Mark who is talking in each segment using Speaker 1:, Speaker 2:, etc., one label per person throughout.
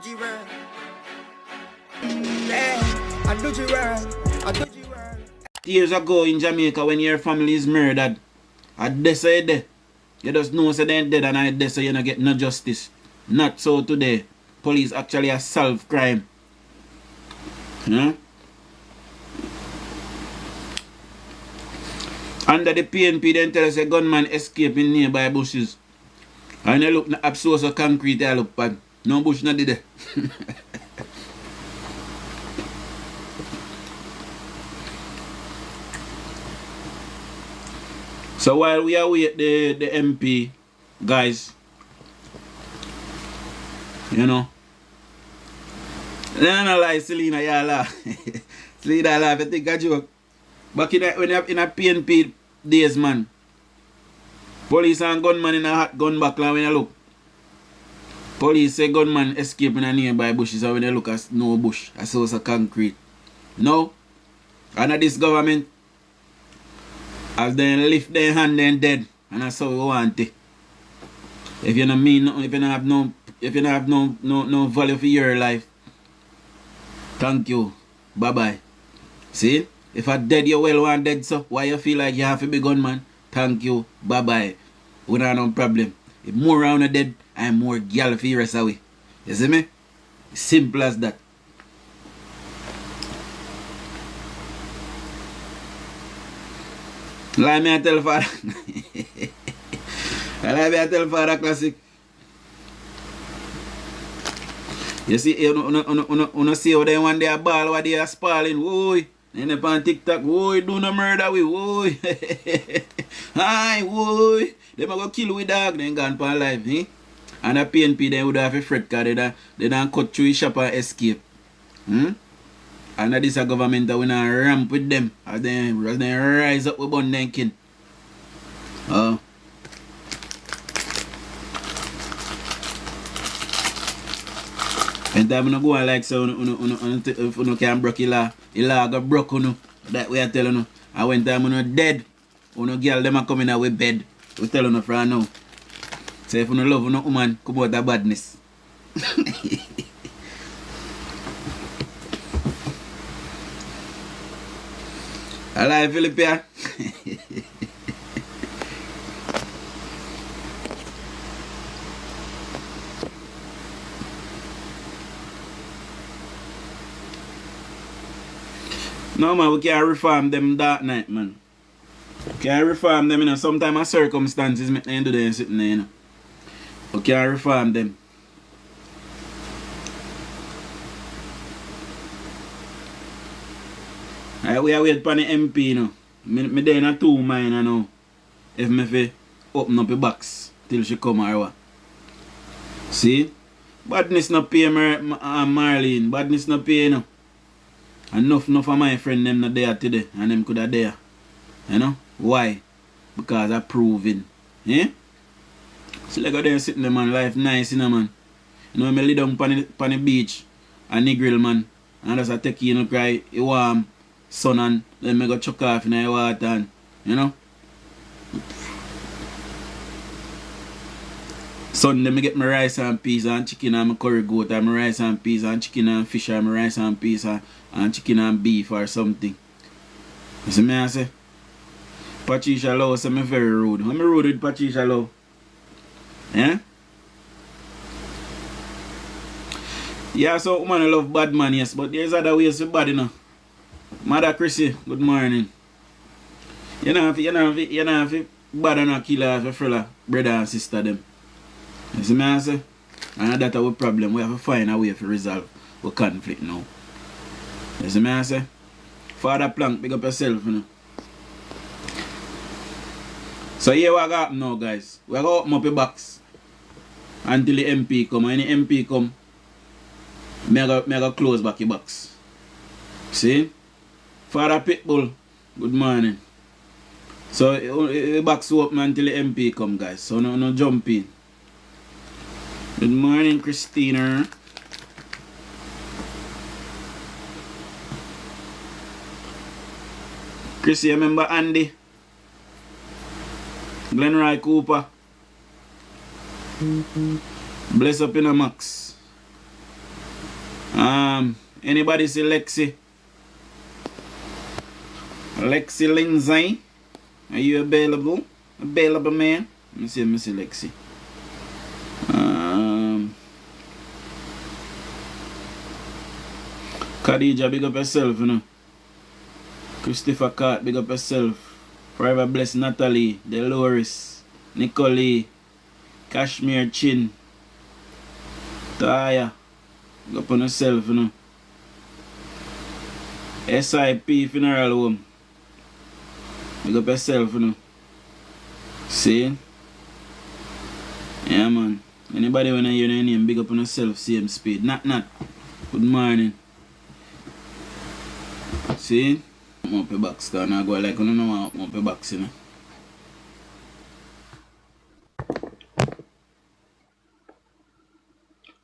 Speaker 1: you right. Yeah, I do you right. I do you right.
Speaker 2: Years ago in Jamaica, when your family is murdered, they say dead. You just know say they're dead and they say you don't get no justice. Not so today. Police actually a solve crime. Yeah? Under the PNP, then tell us a gunman escaped in nearby bushes. And they look at source of concrete, they look bad. No bush not did it. So while we await the MP, guys, you know, I don't lie, Selena, you laugh. Selena laugh, I think a joke. Back when you're in a PNP days, man, police and gunman in a hot gun back when you look. Police say gunman escape in a nearby bushes, and when you look at no bush, a source of concrete. No, under this government, as they lift their hand, then dead, and that's how we want it. If you don't mean nothing, if you don't have no value for your life, thank you, bye bye. See, if I dead, you well want dead, so why you feel like you have to be gunman? Thank you, bye bye. We don't have no problem. If more round are dead, I'm more girl for the rest away. You see me? Simple as that. Like me I tell father. Like me I tell father classic. You see, you see how they one day a ball, what they are spalling, woi. And up on TikTok, woi, do no murder we, woi. Hi, woi. They might go kill with dog, then gone for life, eh? And a PNP then would have a fret because they don't cut through his shop and escape. And that is a government that we not ramp with them. As they rise up with bun them kin. And time you go on like so, if you can broke the law go broke you. That way I tell you. And when time you dead, you girl them are coming out with bed. We tell you from now. So if you love you woman, come out of badness. Alive, Philippa. No man, we can't reform them that night, man. We can't reform them, you know. Sometimes circumstances make them do them sitting there, you know. We can't reform them. We are waiting for the MP, you know. Me there in a 2 mind, you know. If me fi open up the box till she come or what. See? Badness no pay Marlene. Badness no pay, you know. Enough of my friend them not there today. And them could have there. You know? Why? Because I proving. Eh? So like there sitting there, man. Life nice, you know, man. You know, me lay down on the beach. And the grill, man. And just I take you, you know, cry. You warm. Sun and then I go chuck off in the water and, you know. Sunday I get my rice and peas and chicken and my curry goat and my rice and peas and chicken and fish and my rice and peas and chicken and beef or something. You see me I say? Patricia Lowe say me very rude. I'm rude with Patricia Lowe. Yeah? Yeah, so woman I love bad man, yes, but there's other ways to bad, you know. Mother Chrissy, good morning. You know if bad and not kill off your fella, brother and sister them. You see me I say? And that's our problem. We have to find a way to resolve our conflict now. You see me I say? Father Plank, pick up yourself, you know. So here what got now, guys. We are going to open up a box until the MP come. And the MP come, I go close back the box. See? Father Pitbull, good morning. So the box open until the MP come, guys. So no jump in. Good morning, Christina. Chris, you remember Andy? Glenroy Cooper. Bless up in a max. Anybody see Lexi? Lexi Lindsay? Are you available? Available, man? Let me see Lexi. Khadija, big up yourself, you know. Christopher Cart, big up yourself. Forever Bless Natalie, Dolores, Nicole, Kashmir Chin, Taya, big up on yourself, you know. SIP Funeral Home, big up yourself, you know. See? Yeah, man. Anybody wanna hear your name, big up on yourself, same speed. Not. Good morning. See? I'm up a box down. I go like, I don't know, I'm up a box, you know.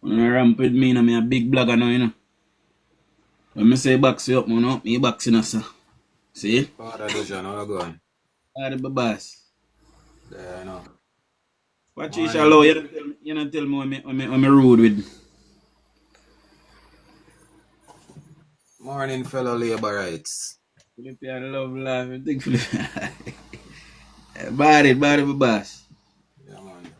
Speaker 2: When I ramp with me, I'm a big blogger now, you know. When I say box you up, man, up me box, you know, sir. See?
Speaker 3: Oh, that DUJON, how you going?
Speaker 2: Ah, the boss.
Speaker 3: Yeah, I know.
Speaker 2: Patricia Low, you don't tell me when I'm rude with.
Speaker 3: Morning, fellow laborites.
Speaker 2: Philippian love life, I think Philippian. Body, boss.
Speaker 3: Yeah, man.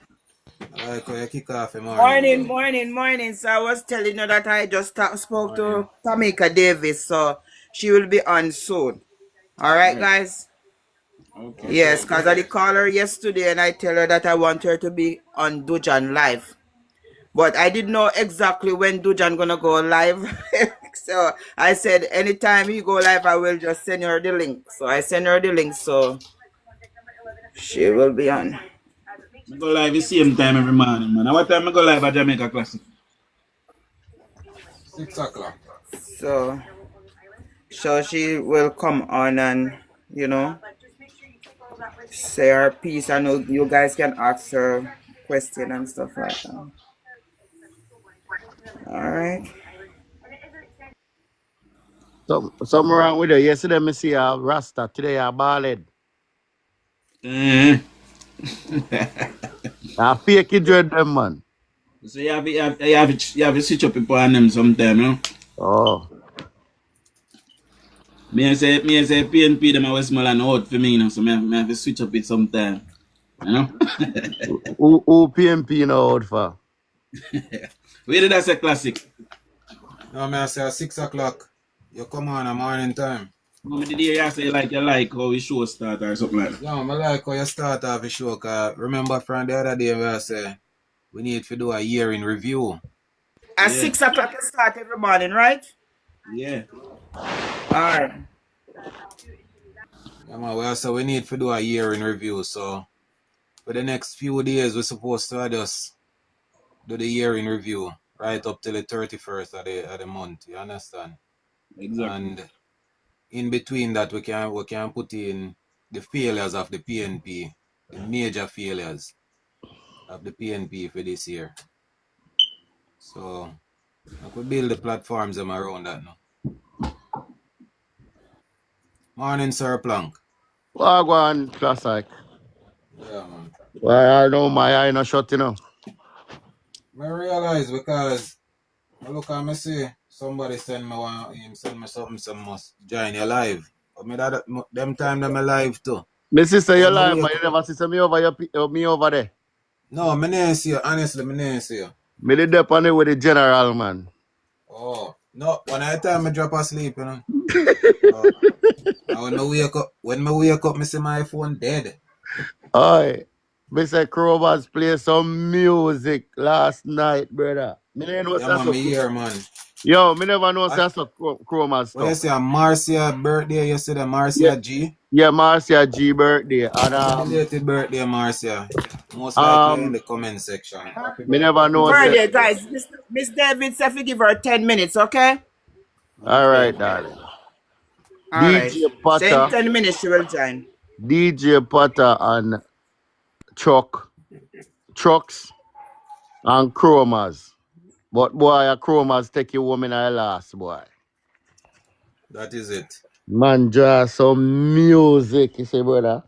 Speaker 3: I like how you kick off the morning.
Speaker 1: Morning. So I was telling you that I just spoke to Tamika Davis, so she will be on soon. All right, guys?
Speaker 2: Okay.
Speaker 1: Yes, because I did call her yesterday and I tell her that I want her to be on DUJON live. But I didn't know exactly when DUJON gonna go live. So I said anytime you go live, I will just send her the link. So I send her the link, so she will be on.
Speaker 2: I go live the same time every morning, man. What time I go live at Jamaica Classic?
Speaker 3: 6 o'clock.
Speaker 1: So she will come on and, you know, say her piece. I know you guys can ask her question and stuff like that. All right.
Speaker 4: Something wrong with her. Yesterday, me see a Rasta. Today, a bald.
Speaker 2: Eh.
Speaker 4: A fake it dread them, man.
Speaker 2: So you have to switch up people on them sometime, no?
Speaker 4: Oh.
Speaker 2: Me say PNP them are small and hot for me, you know, so me have to switch up it sometime. You know?
Speaker 4: Who PMP now out for?
Speaker 2: Where did I say classic?
Speaker 3: No, I say 6 o'clock. You come on a morning time.
Speaker 2: No, did you say you like how we show start or something like that?
Speaker 3: Yeah, I like how you start off the show. Cause remember from the other day where I say we need to do a year in review.
Speaker 1: At 6 o'clock you start every morning, right?
Speaker 2: Yeah.
Speaker 1: All right.
Speaker 3: Yeah, man, we need to do a year in review. So for the next few days, we're supposed to just do the year in review right up till the 31st of the month. You understand?
Speaker 2: Exactly.
Speaker 3: And in between that, we can put in the failures of the PNP, the major failures of the PNP for this year. So I could build the platforms around that now. Morning, Sir Plank.
Speaker 4: Wagwan classic.
Speaker 3: Yeah, man.
Speaker 4: Why I know my eye not shut, you know.
Speaker 3: I realize because I look at me see somebody send me something, some must join your live. But me that them time them alive too.
Speaker 4: My sister, you
Speaker 3: When me
Speaker 4: lying,
Speaker 3: wake
Speaker 4: man. You
Speaker 3: up-
Speaker 4: never see me over, me over there.
Speaker 3: No, me didn't see you. Honestly, me didn't see you.
Speaker 4: Me did up on it with the general, man.
Speaker 3: Oh, no. When I time I drop asleep, you know. And when me wake up, me see my phone dead.
Speaker 4: Oi. Mr. Crowbars play some music last night, brother. Me never know
Speaker 3: Yeah, man, me here, man.
Speaker 4: Yo, me never know that's a Chroma
Speaker 3: What you
Speaker 4: stuff.
Speaker 3: say, Marcia birthday yesterday, Marcia G?
Speaker 4: Yeah, Marcia G birthday. And
Speaker 3: Belated birthday, Marcia. Most likely in the comment section. Happy
Speaker 4: me never know.
Speaker 1: Birthday, guys. Miss David said we give her 10 minutes, okay?
Speaker 4: All right, darling.
Speaker 1: All right.
Speaker 4: DJ Potter.
Speaker 1: Say in 10 minutes she will join.
Speaker 4: DJ Potter and trucks and chromas. But boy, a chromas take your woman at last, boy.
Speaker 3: That is it.
Speaker 4: Man, just some music, you say, brother.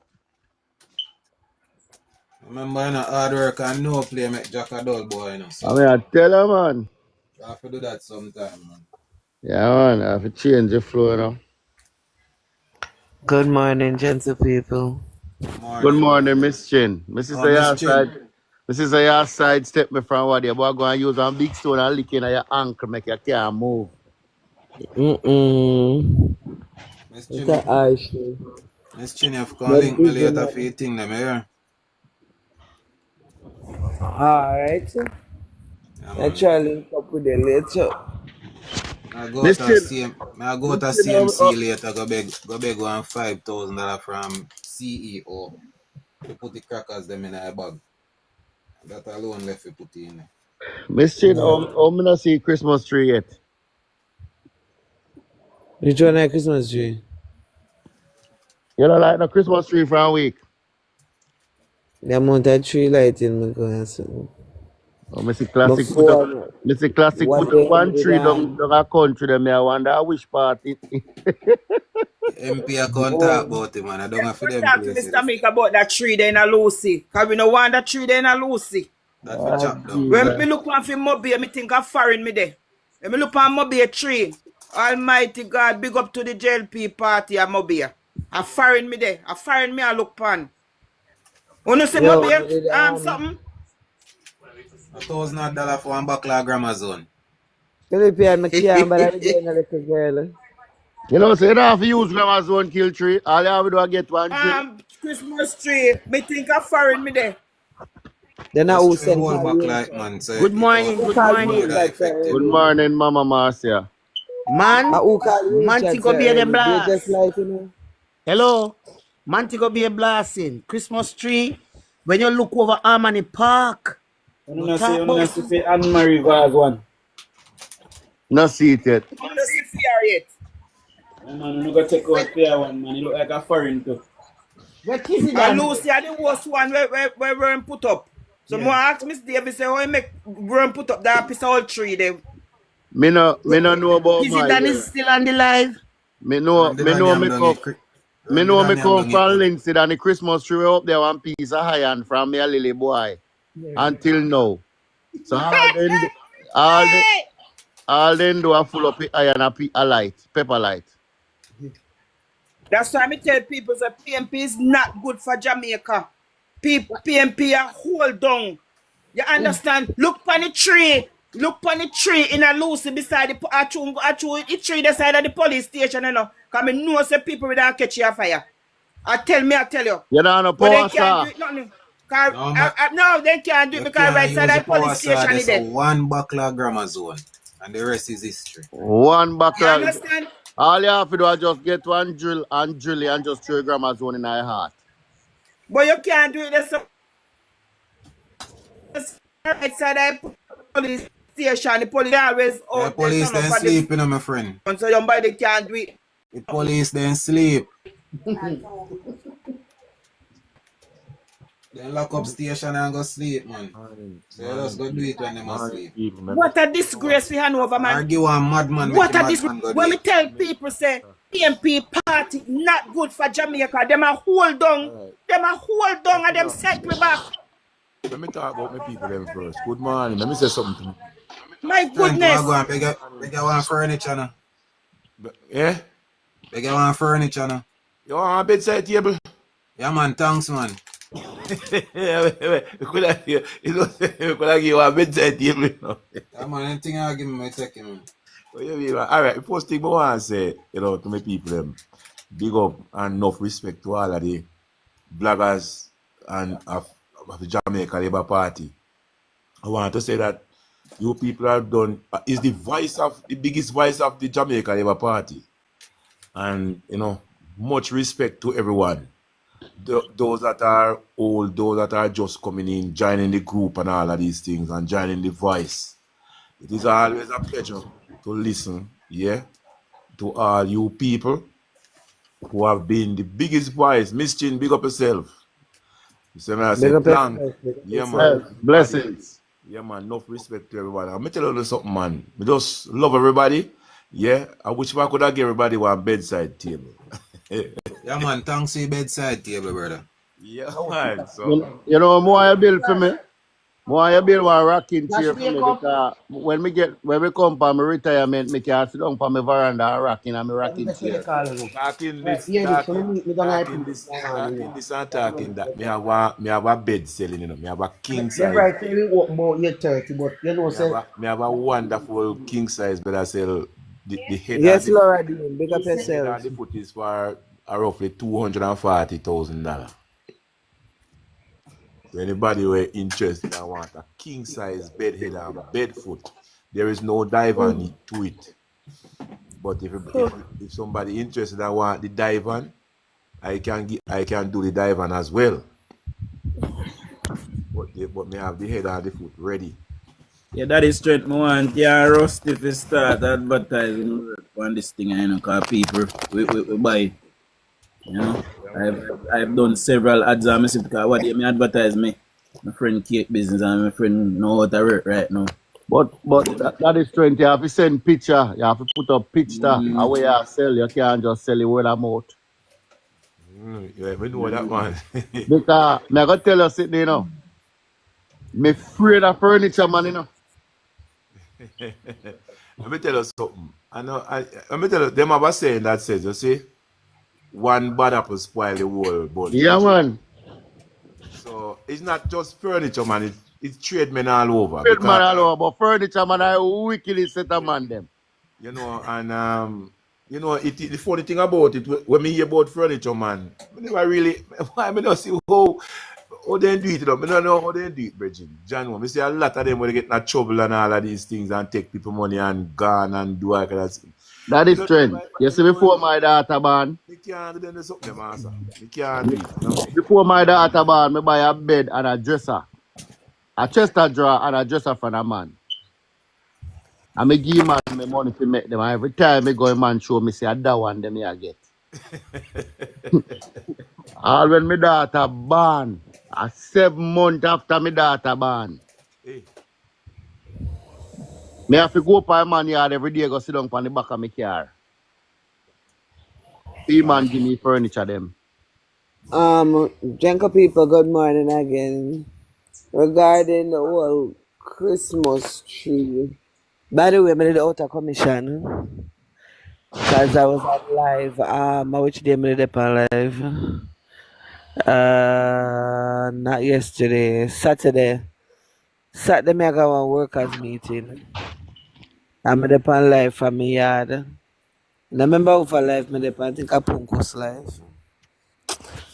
Speaker 3: Remember, hard work and no play make Jack a dull boy, you know. So.
Speaker 4: I mean, I tell her, man.
Speaker 3: I have to do that sometime, man.
Speaker 4: Yeah, man, I have to change the flow now.
Speaker 5: Good morning, gentle people.
Speaker 4: Good
Speaker 3: Morning,
Speaker 4: morning,
Speaker 3: morning.
Speaker 4: Miss Chin. Mrs.
Speaker 3: Oh, Miss
Speaker 4: Ayah
Speaker 3: Chin.
Speaker 4: side. Mrs. Ayah side step me from what you boy go and use a big stone and lick in your ankle, make you can't move.
Speaker 3: Miss
Speaker 5: It's
Speaker 3: Chin,
Speaker 5: a Ashley.
Speaker 3: Miss Chin, you have to
Speaker 5: But
Speaker 3: link me
Speaker 5: busy
Speaker 3: later for your
Speaker 5: man.
Speaker 3: thing, them here.
Speaker 5: Alright.
Speaker 3: Yeah,
Speaker 5: I
Speaker 3: man.
Speaker 5: try to link up with you later.
Speaker 4: Miss Chin,
Speaker 3: I go
Speaker 4: Miss
Speaker 3: to
Speaker 4: Chin,
Speaker 3: CMC later, go beg $1 $5,000 from CEO to put the crackers them in a bag. That alone left you put in.
Speaker 4: Miss Chin, me not see Christmas tree yet.
Speaker 5: You join a Christmas tree?
Speaker 4: You don't like the Christmas tree for a week.
Speaker 5: The amount of tree lighting me going to.
Speaker 4: Oh, Missy Classic put up,
Speaker 5: Before,
Speaker 4: Missy Classic
Speaker 5: what
Speaker 4: put up
Speaker 5: day
Speaker 4: one
Speaker 5: did
Speaker 4: tree down,
Speaker 5: on?
Speaker 4: down a country. Them I wonder which part it.
Speaker 3: MP I can't talk
Speaker 5: Oh,
Speaker 3: about it, man. I don't have for
Speaker 1: Go
Speaker 3: them
Speaker 1: talk to
Speaker 3: places.
Speaker 1: Mr. Tamika about that tree there in a Lucy. Because we no want that tree there in a Lucy.
Speaker 3: That for
Speaker 4: Oh,
Speaker 3: chop down.
Speaker 1: When me
Speaker 4: Jesus.
Speaker 1: look on for Mobile, me think of foreign me there. When me look on Mobile tree, Almighty God, big up to the JLP party at Mobile. A foreign me there. A foreign me I look pan. Wanna see
Speaker 5: yo,
Speaker 1: Mobile?
Speaker 5: what did
Speaker 1: Something?
Speaker 3: $1,000 for one buckler of grammar zone.
Speaker 5: Philippine, I can't, but I'm doing a little girl.
Speaker 4: You know, so you don't have to use grammar zone kill tree. All you have to do is get one drill.
Speaker 1: Christmas tree. Me think of foreign me there.
Speaker 5: Then I
Speaker 3: Just
Speaker 5: will
Speaker 3: three
Speaker 5: send
Speaker 3: whole
Speaker 5: for
Speaker 3: back
Speaker 5: you.
Speaker 3: like man, so
Speaker 1: Good
Speaker 3: it
Speaker 1: morning,
Speaker 5: Who
Speaker 1: good
Speaker 5: call
Speaker 3: more
Speaker 5: you
Speaker 1: morning.
Speaker 3: than
Speaker 5: that
Speaker 3: effective.
Speaker 4: Good
Speaker 5: already?
Speaker 4: morning, Mama Marcia.
Speaker 1: Man,
Speaker 5: Who call you that
Speaker 1: Montego Bay the
Speaker 5: early? They just
Speaker 1: blast.
Speaker 5: like, you know.
Speaker 1: Hello, Montego Bay blasting. Christmas tree. When you look over Harmony Park, no talk about
Speaker 2: say Anne-Marie Vaz one.
Speaker 4: Not see it yet.
Speaker 1: you don't see fear yet.
Speaker 2: Yeah, man, you no go take out fair one, man. You look like a foreign too.
Speaker 1: Where Kizzy and Lucy are the worst one where we're put up. So
Speaker 2: Yeah.
Speaker 1: more ask Miss Davis say how you make we're put up that piece of old tree there.
Speaker 4: Me no know about
Speaker 1: Kizzy
Speaker 4: my
Speaker 1: Dan is
Speaker 4: girl.
Speaker 1: still on the live.
Speaker 3: Run the Daniel down it.
Speaker 4: Me
Speaker 3: Run the
Speaker 4: know me
Speaker 3: Daniel
Speaker 4: come
Speaker 3: down it,
Speaker 4: from
Speaker 3: man.
Speaker 4: Lindsay and the Christmas tree up there one piece of iron from me a lily boy. Until now. So all the all then do a full up with iron a light, pepper light.
Speaker 1: That's why I tell people that PMP is not good for Jamaica. PMP are hold down. You understand? Look on the tree. Look on the tree in a Lucy beside the tree the side of the police station, you know. Because I know some people without catch your fire. I tell you.
Speaker 4: You don't know
Speaker 1: But they
Speaker 4: power
Speaker 1: can't do
Speaker 4: saw.
Speaker 1: it nothing. Cause,
Speaker 3: No, man.
Speaker 1: no, they can't do it
Speaker 3: You
Speaker 1: because
Speaker 3: can
Speaker 1: right side
Speaker 3: use
Speaker 1: of
Speaker 3: the
Speaker 1: the
Speaker 3: power
Speaker 1: police
Speaker 3: saw.
Speaker 1: station is
Speaker 3: There's a
Speaker 1: there.
Speaker 3: one buckler grammar zone. And the rest is history.
Speaker 4: One
Speaker 1: You
Speaker 4: backlog.
Speaker 1: understand?
Speaker 4: All you have to do is just get one drill it and just throw grammar zone in your heart.
Speaker 1: But you can't do it the right side of the police station. The police always
Speaker 3: The
Speaker 1: out there
Speaker 3: police
Speaker 1: turn up
Speaker 3: then
Speaker 1: at the
Speaker 3: sleep, you know, my friend.
Speaker 1: front. So somebody can't do it.
Speaker 3: The police then sleep. Then lock up station and go sleep, man. So you just go do it when they must sleep.
Speaker 1: What a disgrace for Hanover, man.
Speaker 3: Argue one madman, make
Speaker 1: What
Speaker 3: a
Speaker 1: a disgrace.
Speaker 3: madman go do
Speaker 1: When me
Speaker 3: it.
Speaker 1: tell people say PMP party not good for Jamaica, them a hold down. Them a hold down and them set we back.
Speaker 6: Let me talk about my people them first. Good morning. Let me say something.
Speaker 1: My
Speaker 3: Strength, I
Speaker 1: goodness.
Speaker 3: go and beg you one furniture now.
Speaker 6: Yeah?
Speaker 3: Beg you one furniture now.
Speaker 6: You want a bedside table?
Speaker 3: Yeah, man, thanks, man.
Speaker 6: We could have give you a bedside table. You know?
Speaker 3: Yeah, man, anything I give me, I take it, man.
Speaker 6: What you mean, man? All right, the first thing I want to say, to my people, them, big up and enough respect to all of the bloggers and of the Jamaica Labour Party. I want to say that you people have done, is the biggest voice of the Jamaica Labour Party. And, much respect to everyone. Those that are old, those that are just coming in, joining the group and all of these things, and joining the voice. It is always a pleasure to listen, to all you people who have been the biggest voice. Miss Chin, big up yourself. You see me, I say,
Speaker 5: Big up
Speaker 6: plank.
Speaker 5: yourself, big up
Speaker 6: Yeah,
Speaker 5: yourself.
Speaker 6: man.
Speaker 4: Blessings.
Speaker 6: Yeah, man. Enough respect to everybody. I'm tell you something, man. We just love everybody. Yeah. I wish I could have give everybody one bedside table.
Speaker 3: Yeah, man, thanks for your bedside table, brother.
Speaker 6: Yeah, man. So,
Speaker 4: You know more you build for me? Why you build one rocking
Speaker 7: Dash
Speaker 4: chair for
Speaker 7: wake
Speaker 4: me
Speaker 7: up.
Speaker 4: because when we come for my retirement, me can sit down for my veranda and rocking and my rocking
Speaker 7: That's what they
Speaker 4: chair.
Speaker 7: call it.
Speaker 6: Talking
Speaker 7: Right,
Speaker 6: this,
Speaker 7: hear this. So
Speaker 6: talking,
Speaker 7: me meet me down IP
Speaker 6: talking
Speaker 7: this
Speaker 6: this,
Speaker 7: morning, you
Speaker 6: talking
Speaker 7: know.
Speaker 6: this and
Speaker 7: That's what
Speaker 6: talking
Speaker 7: they
Speaker 6: that.
Speaker 7: say.
Speaker 6: Me have a bed selling, you know. Me have a king
Speaker 7: You're
Speaker 6: size.
Speaker 7: right, so you walk about your 30, but you know, say,
Speaker 6: Me have a wonderful king size bed I sell. The head and
Speaker 5: Yes,
Speaker 6: the foot,
Speaker 5: Laura Dean, big up
Speaker 6: the head
Speaker 5: yourself.
Speaker 6: and the foot is for roughly $240,000. So anybody who are interested and want a king size bed head and bed foot, there is no divan to it. But if somebody interested and want the divan, I can do the divan as well. But me have the head and the foot ready.
Speaker 2: Yeah, that is straight me want. Yeah, Rusty if you start advertising work on this thing, you know, because people we buy, you know.
Speaker 6: Yeah,
Speaker 2: I've
Speaker 6: man.
Speaker 2: I've done several ads on myself because what they me advertise me. My friend cake business and my friend know how to work right now.
Speaker 4: But that is strength. You have to send picture. You have to put up picture.
Speaker 2: Mm,
Speaker 4: How you sell. You can't just sell it word of mouth.
Speaker 6: Yeah, we know that one.
Speaker 4: Because me I gotta tell you something, you know. Me afraid of furniture, man, you know.
Speaker 6: Let me tell you something. Let me tell you, them have a saying that says, you see, one bad apple spoil the whole
Speaker 4: Yeah,
Speaker 6: bunch.
Speaker 4: man.
Speaker 6: So it's not just furniture, man. It's trade men all over
Speaker 4: Trade man
Speaker 6: because
Speaker 4: all over, but furniture, man, I wickedly set a man them.
Speaker 6: you know, and the funny thing about it when me hear about furniture, man, I never really. I mean, not see how they do it. You know, I don't know how they do it, Bridget. John, we see a lot of them when they get in trouble and all of these things and take people money and gone and do all kind of thing.
Speaker 4: That
Speaker 6: Me
Speaker 4: is
Speaker 6: don't
Speaker 4: trend.
Speaker 6: never,
Speaker 4: You
Speaker 6: me
Speaker 4: see,
Speaker 6: don't
Speaker 4: before
Speaker 6: ever,
Speaker 4: my daughter born,
Speaker 6: me can't do something, master. Me can't do it, you know.
Speaker 4: before my daughter born, me buy a bed and a dresser. A chest of drawer and a dresser for a man. And me give man my money to make them. And every time me go in man show me say that one them I get. All when my daughter born, a 7 months after my daughter born,
Speaker 6: Hey,
Speaker 4: me have to go up my man yard every day go sit down on the back of my car. See
Speaker 6: man.
Speaker 4: man give me furniture them.
Speaker 5: Jenka people, good morning again. Regarding the whole Christmas tree. By the way, I did the outer commission because I was on live. Which day I did it on live? Not yesterday, Saturday. Saturday, me I got one workers meeting. I'm did on live from my yard. And I remember over live, me did I think I Punkus live.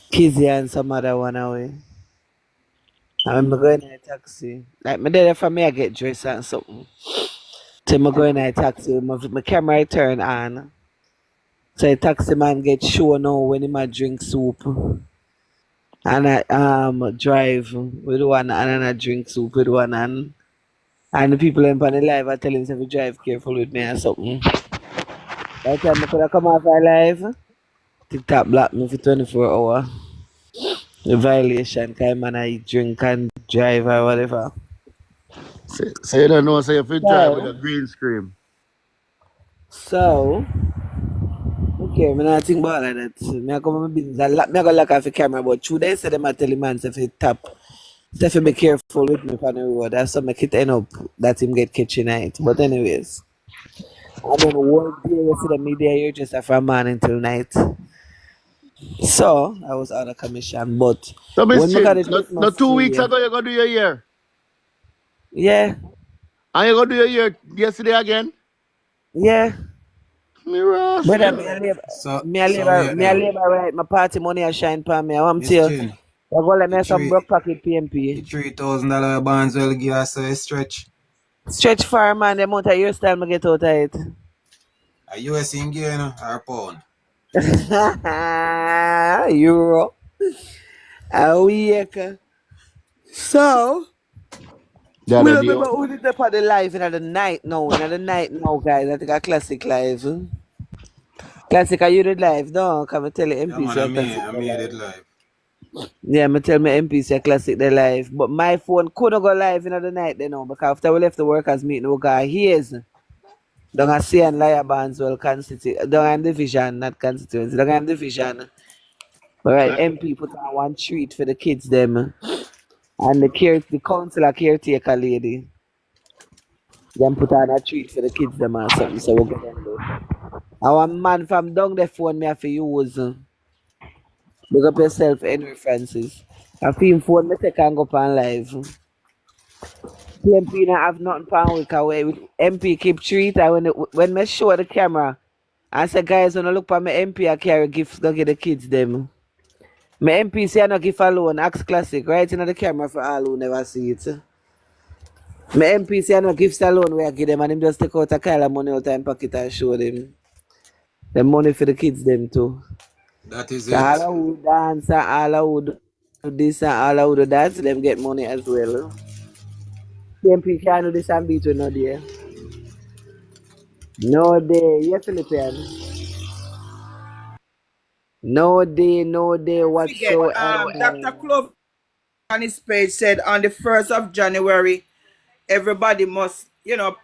Speaker 5: Kizzy and some other one away. I remember going in a taxi. Like, me there for me, I get dressed and something. So I go in a taxi, my camera turn on. So the taxi man get show now when he might drink soup. And I drive with one and I drink soup with one and the people in the live I tell him to drive careful with me or something. By the time I could have come off our live, TikTok block me for 24 hours. The violation kind man I drink and drive or whatever.
Speaker 4: Say you don't know, say if you drive with
Speaker 5: So
Speaker 4: a green screen.
Speaker 5: so okay, me not think about like that. Me I come on my business. Me I go look off the camera, but true they say them I tell him man say if he tap. So if you be careful with me on the road, that's so make it end up that him get catchy night. But anyways, I don't know what day you see the media here just from morning till night. So I was out of commission. But
Speaker 4: So Miss
Speaker 5: when we got
Speaker 4: Chin,
Speaker 5: the
Speaker 4: no
Speaker 5: Christmas
Speaker 4: 2 weeks
Speaker 5: tree,
Speaker 4: ago you gonna do your year.
Speaker 5: yeah,
Speaker 4: And you gonna do your year yesterday again?
Speaker 5: yeah.
Speaker 4: Me
Speaker 5: Brother,
Speaker 4: rascal.
Speaker 3: So yeah
Speaker 5: me a
Speaker 3: now.
Speaker 5: labor right, my party money a shine for me. I want to
Speaker 3: Miss
Speaker 5: tell you,
Speaker 3: Chin,
Speaker 5: I go let
Speaker 3: the
Speaker 5: me some
Speaker 3: three
Speaker 5: broke pocket
Speaker 3: the
Speaker 5: PMP.
Speaker 3: $3,000 bonds will give us a stretch.
Speaker 5: Stretch far man, the amount of hairstyle me get out of it.
Speaker 3: A US in gear, or pound.
Speaker 5: Euro. A week. So,
Speaker 4: The
Speaker 5: we
Speaker 4: other
Speaker 5: don't
Speaker 4: day,
Speaker 5: remember who did the part the live in the night now. In the night now, guys. I think a classic live. Classic, are you did live? No, come and tell the
Speaker 3: Yeah
Speaker 5: MP
Speaker 3: man,
Speaker 5: say a classic
Speaker 3: I
Speaker 5: the
Speaker 3: made it
Speaker 5: live.
Speaker 3: live.
Speaker 5: Yeah, me tell me MP say a classic the live. But my phone couldn't go live in the night, you know, because after we left the workers meeting, we got hears. Don't I see and liar bands well constitute. Don't I division, not constituency. Don't I division. All right, MP put on one treat for the kids them. And the councillor caretaker lady, them put on a treat for the kids them or something, so we go down there. Our man from down the phone me have to use. Big up yourself, Henry Francis. I feel phone me take and go up on live. PMP not have nothing pan week away. MP keep treat and when me show the camera, I say guys when I look for my MP I carry gifts go get the kids them. My MP say I no give alone, Axe Classic, right in the camera for all who never see it. My MP say I no gifts alone where I give them and him just take out a kind of money out of him pocket and show them. The money for the kids them too.
Speaker 3: That is
Speaker 5: So
Speaker 3: it.
Speaker 5: all who dance and all who do this and all who do that, them get money as well. PMP can't do this and beat with no day. No day, yeah, Philippine. No day
Speaker 1: Forget, Dr.
Speaker 5: whatsoever.
Speaker 1: Clove on his page said on the 1st of January, everybody must,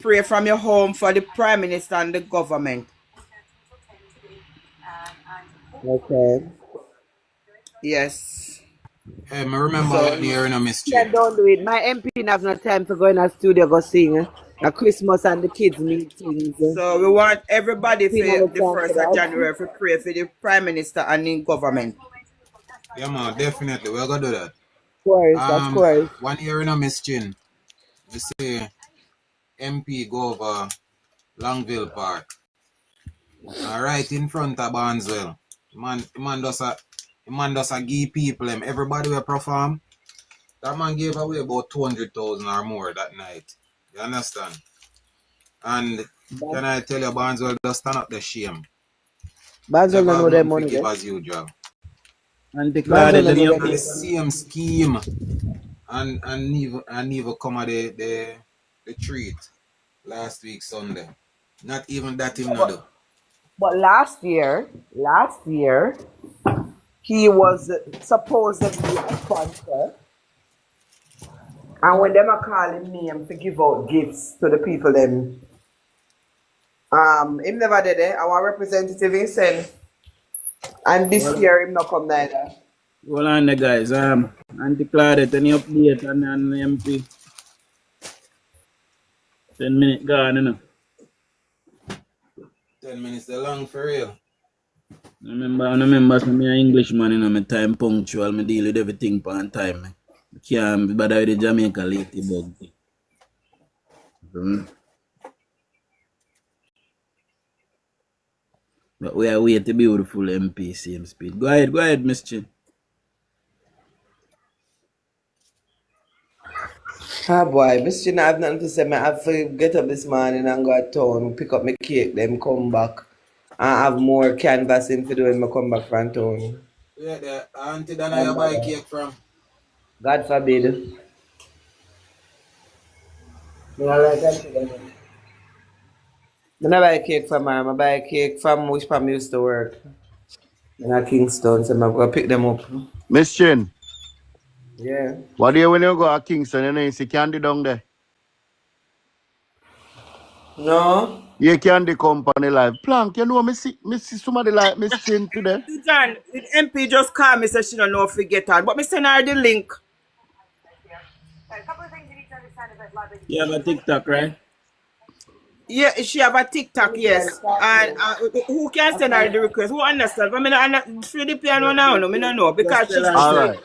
Speaker 1: pray from your home for the Prime Minister and the government.
Speaker 5: Okay.
Speaker 1: Yes.
Speaker 3: I remember
Speaker 1: So,
Speaker 3: one year in a
Speaker 5: Yeah,
Speaker 3: mischief.
Speaker 5: don't do it. My MP have no time to go in a studio go sing a Christmas and the kids meetings.
Speaker 1: so we want everybody
Speaker 5: MP
Speaker 1: for
Speaker 5: no
Speaker 1: the
Speaker 5: time for
Speaker 1: 1st of
Speaker 5: that.
Speaker 1: January to pray for the Prime Minister and the government.
Speaker 3: Yeah, man, definitely. We're going to do that.
Speaker 5: Of course.
Speaker 3: 1 year in a mischief. We say MP go over Longville Park. Right in front of Barnesville. Man does a give people them. Everybody will perform. That man gave away about 200,000 or more that night. You understand? And can I tell you, Barnesville just stand up the shame.
Speaker 5: Basil
Speaker 3: Never
Speaker 5: no
Speaker 3: have
Speaker 5: know their
Speaker 3: nothing to
Speaker 5: money
Speaker 3: give
Speaker 5: there.
Speaker 3: as usual.
Speaker 2: And declared
Speaker 5: Basil
Speaker 2: it
Speaker 5: no
Speaker 2: in
Speaker 5: know
Speaker 2: your
Speaker 5: their
Speaker 3: And the
Speaker 5: money.
Speaker 3: same scheme and never come at the treat last week Sunday. Not even that him not do.
Speaker 5: But last year, he was supposedly a sponsor. And when them are calling me to give out gifts to the people, them him never did it. Our representative he sent, and this
Speaker 2: well,
Speaker 5: year him not come neither.
Speaker 2: well on the guys. And declared it any update on the MP. 10 minutes gone,
Speaker 3: 10 minutes the long for real.
Speaker 2: I remember some me a Englishman, my time punctual, me deal with everything on time. I can't be bother with the Jamaica lady bug. But we are wait the beautiful MP same speed. Go ahead, Miss Chin.
Speaker 5: Ah boy, Miss Chin, I have nothing to say. I have to get up this morning and go to town, pick up my cake, then come back. I have more canvassing to do when I come back from town.
Speaker 3: Yeah, the auntie Dana you buy cake from.
Speaker 5: God forbid. Me not like that. I don't buy cake from her. I buy cake from which Pam used to work. In Kingston, so I'm going to pick them up.
Speaker 4: Miss Chin,
Speaker 5: Yeah.
Speaker 4: what do you when you go to Kingston, you see candy down there?
Speaker 5: No?
Speaker 4: Yeah, candy company live. Plank, me see somebody like Miss Chin today.
Speaker 1: John, the MP just called me, said she don't know if we get on. But me send her the link.
Speaker 2: You have a TikTok, right?
Speaker 1: Yeah, she have a TikTok, yes. And who can send her the request? Who understand? I mean, I'm Philippine one now, no, me don't know. Because she
Speaker 4: All right.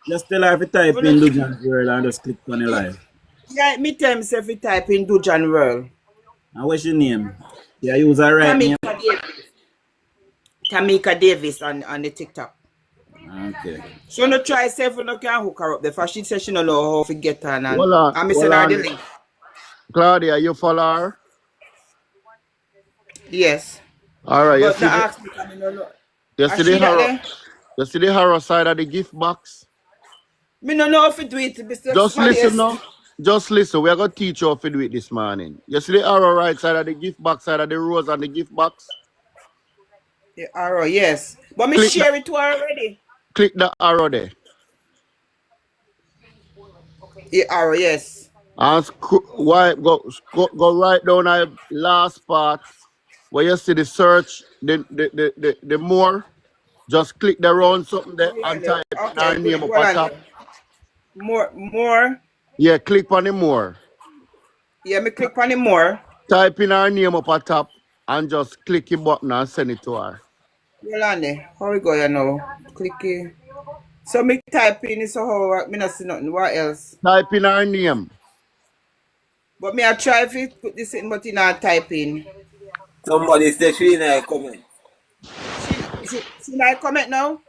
Speaker 2: Just tell her if you type in DUJON'S world and just click on the live.
Speaker 1: yeah, me tell myself if type in DUJON World.
Speaker 2: And what's your name? Yeah, use her right name.
Speaker 1: Tamika Davis on the TikTok.
Speaker 2: Okay.
Speaker 1: So no try self no can hook her up there. For she said she don't know how to get on and
Speaker 4: Hold on,
Speaker 1: me send her the link.
Speaker 4: Claudia, you follow her?
Speaker 1: Yes.
Speaker 4: All right,
Speaker 1: But now ask me, I don't know.
Speaker 4: you
Speaker 1: Is
Speaker 4: see
Speaker 1: she
Speaker 4: the
Speaker 1: that
Speaker 4: horror,
Speaker 1: there?
Speaker 4: you see the horror side of the gift box?
Speaker 1: Me no know if you do it, Mr.
Speaker 4: Just listen
Speaker 1: Smallest.
Speaker 4: now. Just listen. We are going to teach you how to do it this morning. You see the arrow right side of the gift box, side of the rose and the gift box?
Speaker 1: The arrow, yes. But me
Speaker 4: Click
Speaker 1: share it to her already.
Speaker 4: click the arrow there.
Speaker 1: The arrow, yes.
Speaker 4: And go right down the last part where you see the search, the more. Just click the round something there and type in
Speaker 1: Okay,
Speaker 4: our name up
Speaker 1: well
Speaker 4: on
Speaker 1: on
Speaker 4: top.
Speaker 1: there. More.
Speaker 4: Yeah, click on the more.
Speaker 1: Yeah, me click on the more.
Speaker 4: Type in her name up at top and just click the button and send it to her.
Speaker 1: Hold on there. How we go you know? Click it. So me type in so how me not see nothing. What else?
Speaker 4: Type in her name.
Speaker 1: But me I try if it put this in but in not type in.
Speaker 5: Somebody said she in a comment.
Speaker 1: See my comment now?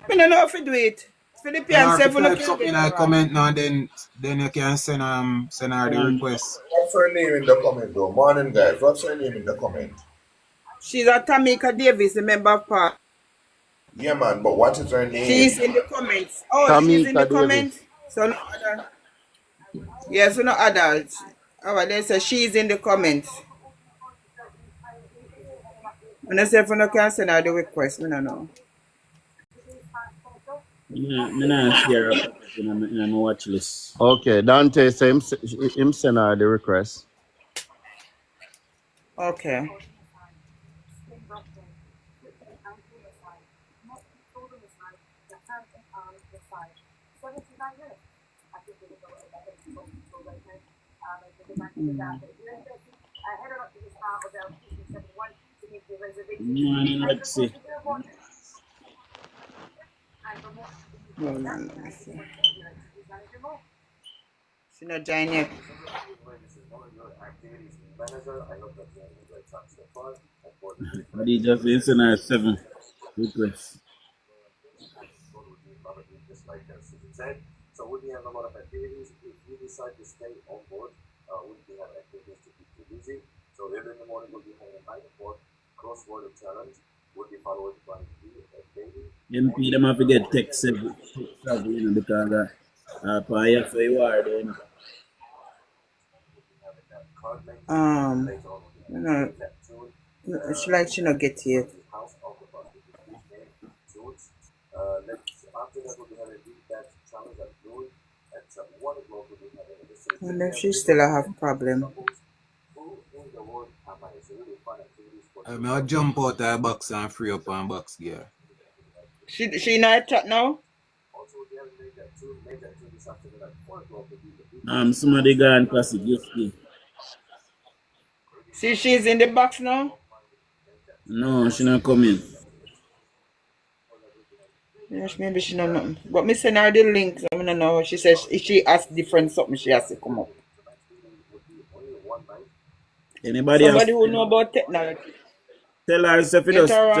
Speaker 1: Me no know if you do it.
Speaker 3: Tell
Speaker 1: Philippian
Speaker 3: her to
Speaker 1: say if you no
Speaker 3: type
Speaker 1: can
Speaker 3: something
Speaker 1: get
Speaker 3: in
Speaker 1: her
Speaker 3: her
Speaker 1: wrong.
Speaker 3: comment now, then you can send her the request.
Speaker 6: What's her name in the comment though? Morning guys, what's her name in the comment?
Speaker 1: She's a Tamika Davis, a member of park.
Speaker 6: Yeah man, but what is her
Speaker 1: She's
Speaker 6: name?
Speaker 1: in the comments. Oh, she's in the
Speaker 4: Tamika
Speaker 1: comments.
Speaker 4: Davis.
Speaker 1: So no other. Yeah, so no other. Oh, they say she's in the comments. When I say if you no can send her the request, me no know.
Speaker 2: Me not see her pop up in my watch list.
Speaker 4: Okay, Dante say him send her the request.
Speaker 1: Okay.
Speaker 2: Morning, Lexi.
Speaker 1: Hold on, let me see. She not join yet.
Speaker 2: Khadija says send her 7 requests. MP them have to get tech savvy, because for for you are then.
Speaker 1: No, she like she not get yet. Wonder if she still have problem.
Speaker 3: I'll jump out of the box and free up on box gear.
Speaker 1: She not chat now?
Speaker 2: Somebody gone classic yesterday.
Speaker 1: See, she's in the box now.
Speaker 2: No, she not coming.
Speaker 1: Yes, maybe she not nothing. But me send her the link. I don't know. She says if she asks different something, she has to come up.
Speaker 2: Anybody else
Speaker 1: Somebody who know about technology.
Speaker 2: tell her if you
Speaker 1: Get her on.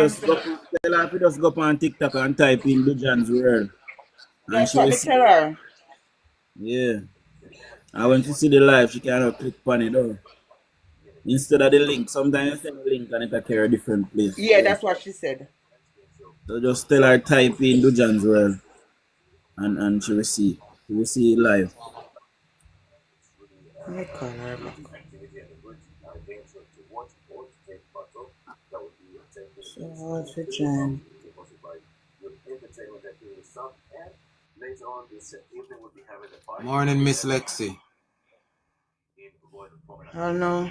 Speaker 2: just go on TikTok and type in DUJON'S world and
Speaker 1: That's
Speaker 2: she
Speaker 1: what
Speaker 2: will
Speaker 1: me
Speaker 2: see.
Speaker 1: tell her.
Speaker 2: Yeah. And when she see the live, she cannot click on it though. Instead of the link, sometimes you send a link and it will carry a different place.
Speaker 1: Yeah, that's what she said.
Speaker 2: So just tell her type in DUJON'S world and she will see. She will see it live.
Speaker 1: Let me call her back. So what's the jam?
Speaker 3: Morning, Miss Lexi.
Speaker 1: I don't know.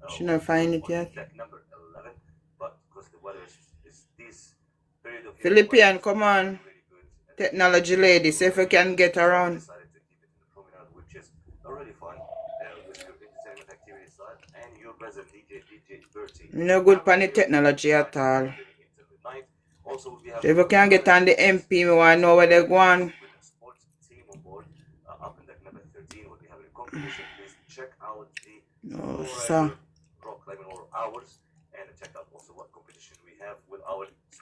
Speaker 1: She not find it yet. Philippian, come on. Technology lady, see if you can get around. You no good for the technology at all. So if you can get on the MP, we want to know where they're going. No, sir.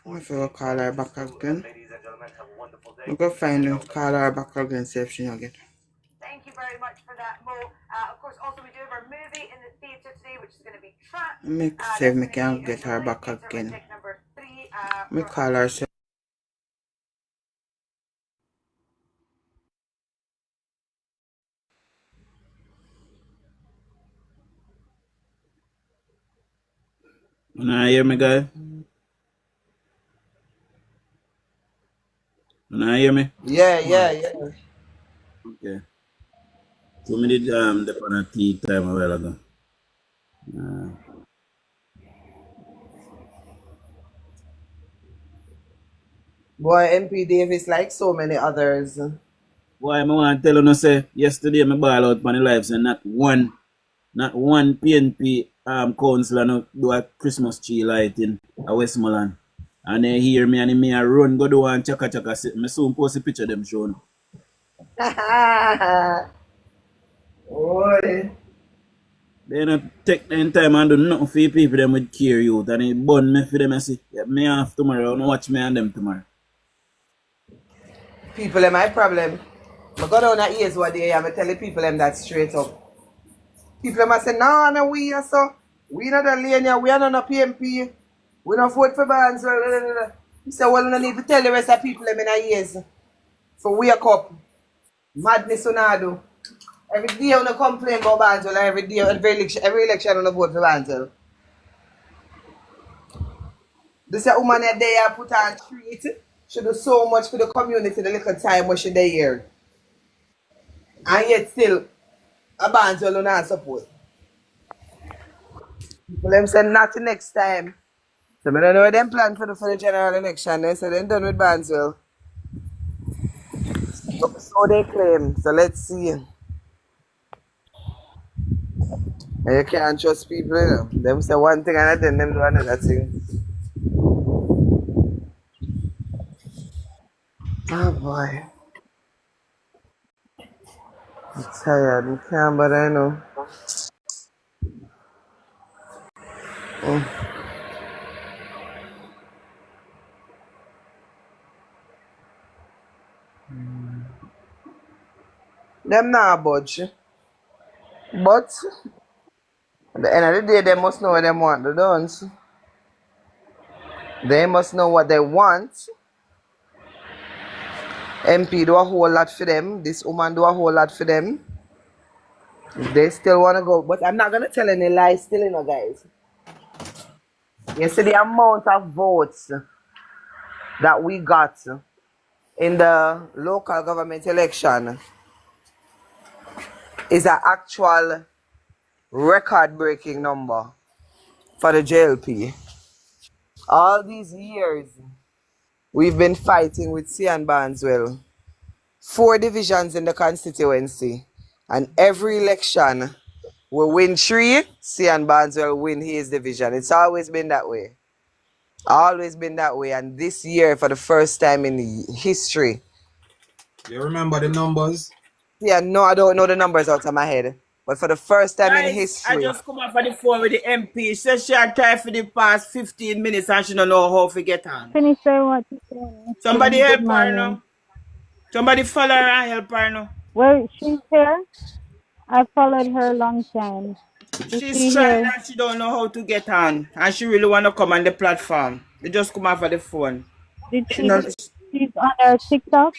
Speaker 1: If you call her back again, we go find her, call her back again, see if she don't get.
Speaker 8: Thank you very much for that, Mo. Of course, also we do have our movie in the theatre today, which is going to be Trapped.
Speaker 1: Let me see if we can get her back again. Let me call her.
Speaker 2: You know, hear me, guy? You know, hear me?
Speaker 1: Yeah.
Speaker 2: Okay. So me did the on a tea time a while ago.
Speaker 5: Boy, MP Davis, like so many others.
Speaker 2: Why I want to tell you, no, say, yesterday I ball out on the lives and not one PNP councillor no do a Christmas tree lighting at Westmoreland. And they hear me and me I run go do and chaka chaka. Me soon post a picture of them showing.
Speaker 5: Boy.
Speaker 2: They not take the time and do nothing for the people them with care youth. And they burn me for them and say, yeah, me off tomorrow, and watch me and them tomorrow.
Speaker 5: People are my problem. I go down at ears one day and I tell the people them that straight up. People must say, no, we are so. We not a lane here, we are not a PMP. We don't vote for bands. He said, well, I need to tell the rest of people them in a years. So wake up. Madness on do. Every day you complain about Banzel, every day, every election you vote for Banzel. This woman there put on street. She do so much for the community the little time when she there here. And yet still, a Banzel you not support. People them say nothing next time. So I don't know what them plan for the general election. They say they're done with Banzel. So they claim. So let's see. You can't trust people, you know. Them say one thing and then them do another thing. Oh boy. I'm tired. I can't bother, you know. Them not budge. But at the end of the day, they must know what they want to do. They must know what they want. MP do a whole lot for them. This woman do a whole lot for them. They still want to go. But I'm not going to tell any lies still, you know, guys. You see the amount of votes that we got in the local government election is an actual record-breaking number for the JLP. All these years, we've been fighting with Cian Barneswell. 4 divisions in the constituency. And every election, we win 3, Cian Barneswell win his division. It's always been that way. Always been that way. And this year, for the first time in history.
Speaker 3: You remember the numbers?
Speaker 5: Yeah, no, I don't know the numbers out of my head. But for the first time in
Speaker 1: Guys, I
Speaker 5: history.
Speaker 1: just come off of the phone with the MP. She said she had tried for the past 15 minutes and she don't know how to get on.
Speaker 9: Finish her what you saying.
Speaker 1: Somebody
Speaker 9: Good
Speaker 1: help her
Speaker 9: morning.
Speaker 1: now. Somebody follow her and help her now.
Speaker 9: Well, she's here. I followed her a long time. Is
Speaker 1: She's
Speaker 9: she
Speaker 1: trying
Speaker 9: here?
Speaker 1: and she don't know how to get on. And she really want to come on the platform. You just come off of the phone.
Speaker 9: Did
Speaker 1: She
Speaker 9: she?
Speaker 1: know,
Speaker 9: She's on her TikTok.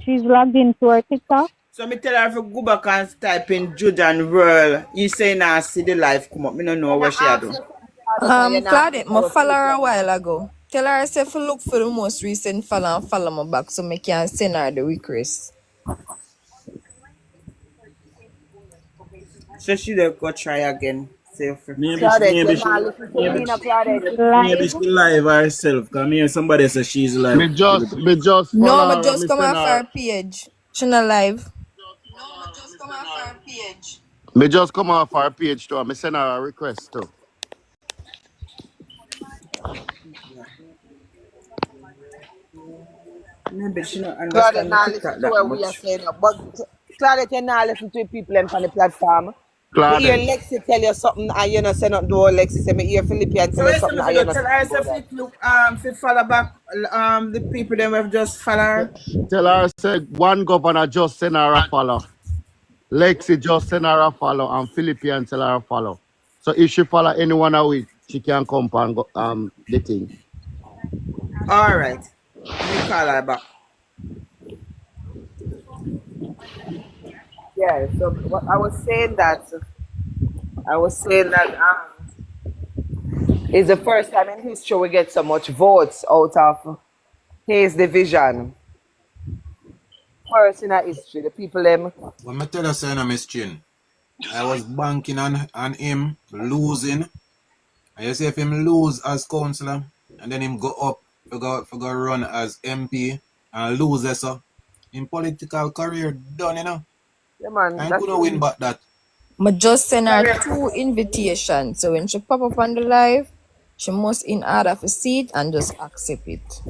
Speaker 9: She's logged into her TikTok.
Speaker 1: so me tell her if you go back and type in Judge and World, you say now see the live come up. Me don't know what she do.
Speaker 10: Claudette, I follow her a while ago. Tell her say to look for the most recent follow and follow me back so me can send her the request.
Speaker 1: So she will go try again. Say
Speaker 2: Maybe
Speaker 5: Claudette,
Speaker 2: maybe
Speaker 5: you're
Speaker 2: she
Speaker 5: not listening to me now, Claudette.
Speaker 2: maybe she live herself. Cause me hear somebody say she's live.
Speaker 4: Me just
Speaker 10: No,
Speaker 4: follow
Speaker 10: me
Speaker 4: her and
Speaker 10: just
Speaker 4: me
Speaker 10: come
Speaker 4: send
Speaker 10: off
Speaker 4: her.
Speaker 10: her page. She not live.
Speaker 4: Me just come off her page too and me send her a request too.
Speaker 1: maybe she don't
Speaker 5: Claudette
Speaker 1: understand the
Speaker 5: not
Speaker 1: TikTok
Speaker 5: listen to
Speaker 1: that
Speaker 5: what we are
Speaker 1: much.
Speaker 5: saying. But Claudette, you not listen to people on the platform. Me hear
Speaker 4: Claudette.
Speaker 5: Lexi tell you something and you not say nothing to her. Lexi say me hear Philippian
Speaker 1: So
Speaker 5: tell you
Speaker 1: listen,
Speaker 5: something
Speaker 1: if
Speaker 5: and
Speaker 1: you
Speaker 5: you
Speaker 1: go
Speaker 5: not
Speaker 1: tell
Speaker 5: say
Speaker 1: her
Speaker 5: nothing about
Speaker 1: if
Speaker 5: that.
Speaker 1: you look if follow back the people them have just follow her.
Speaker 4: Tell her say one governor just send her a follow. Lexi just send her a follow and Philippian tell her a follow. So if she follow anyone of it, she can come and go the thing.
Speaker 1: Alright. Me call her back.
Speaker 5: Yeah, so what I was saying that it's the first time in history we get so much votes out of his division. First in our history, the people them.
Speaker 3: When I tell you saying Miss Chin, I was banking on him losing. And you see if him lose as councillor and then him go up for go run as MP and lose it, so in political career done, you know.
Speaker 5: Yeah, man.
Speaker 3: I
Speaker 5: That's
Speaker 3: couldn't win back that.
Speaker 10: I just send her 2 invitations. So when she pop up on the live, she must in order for see it and just accept it.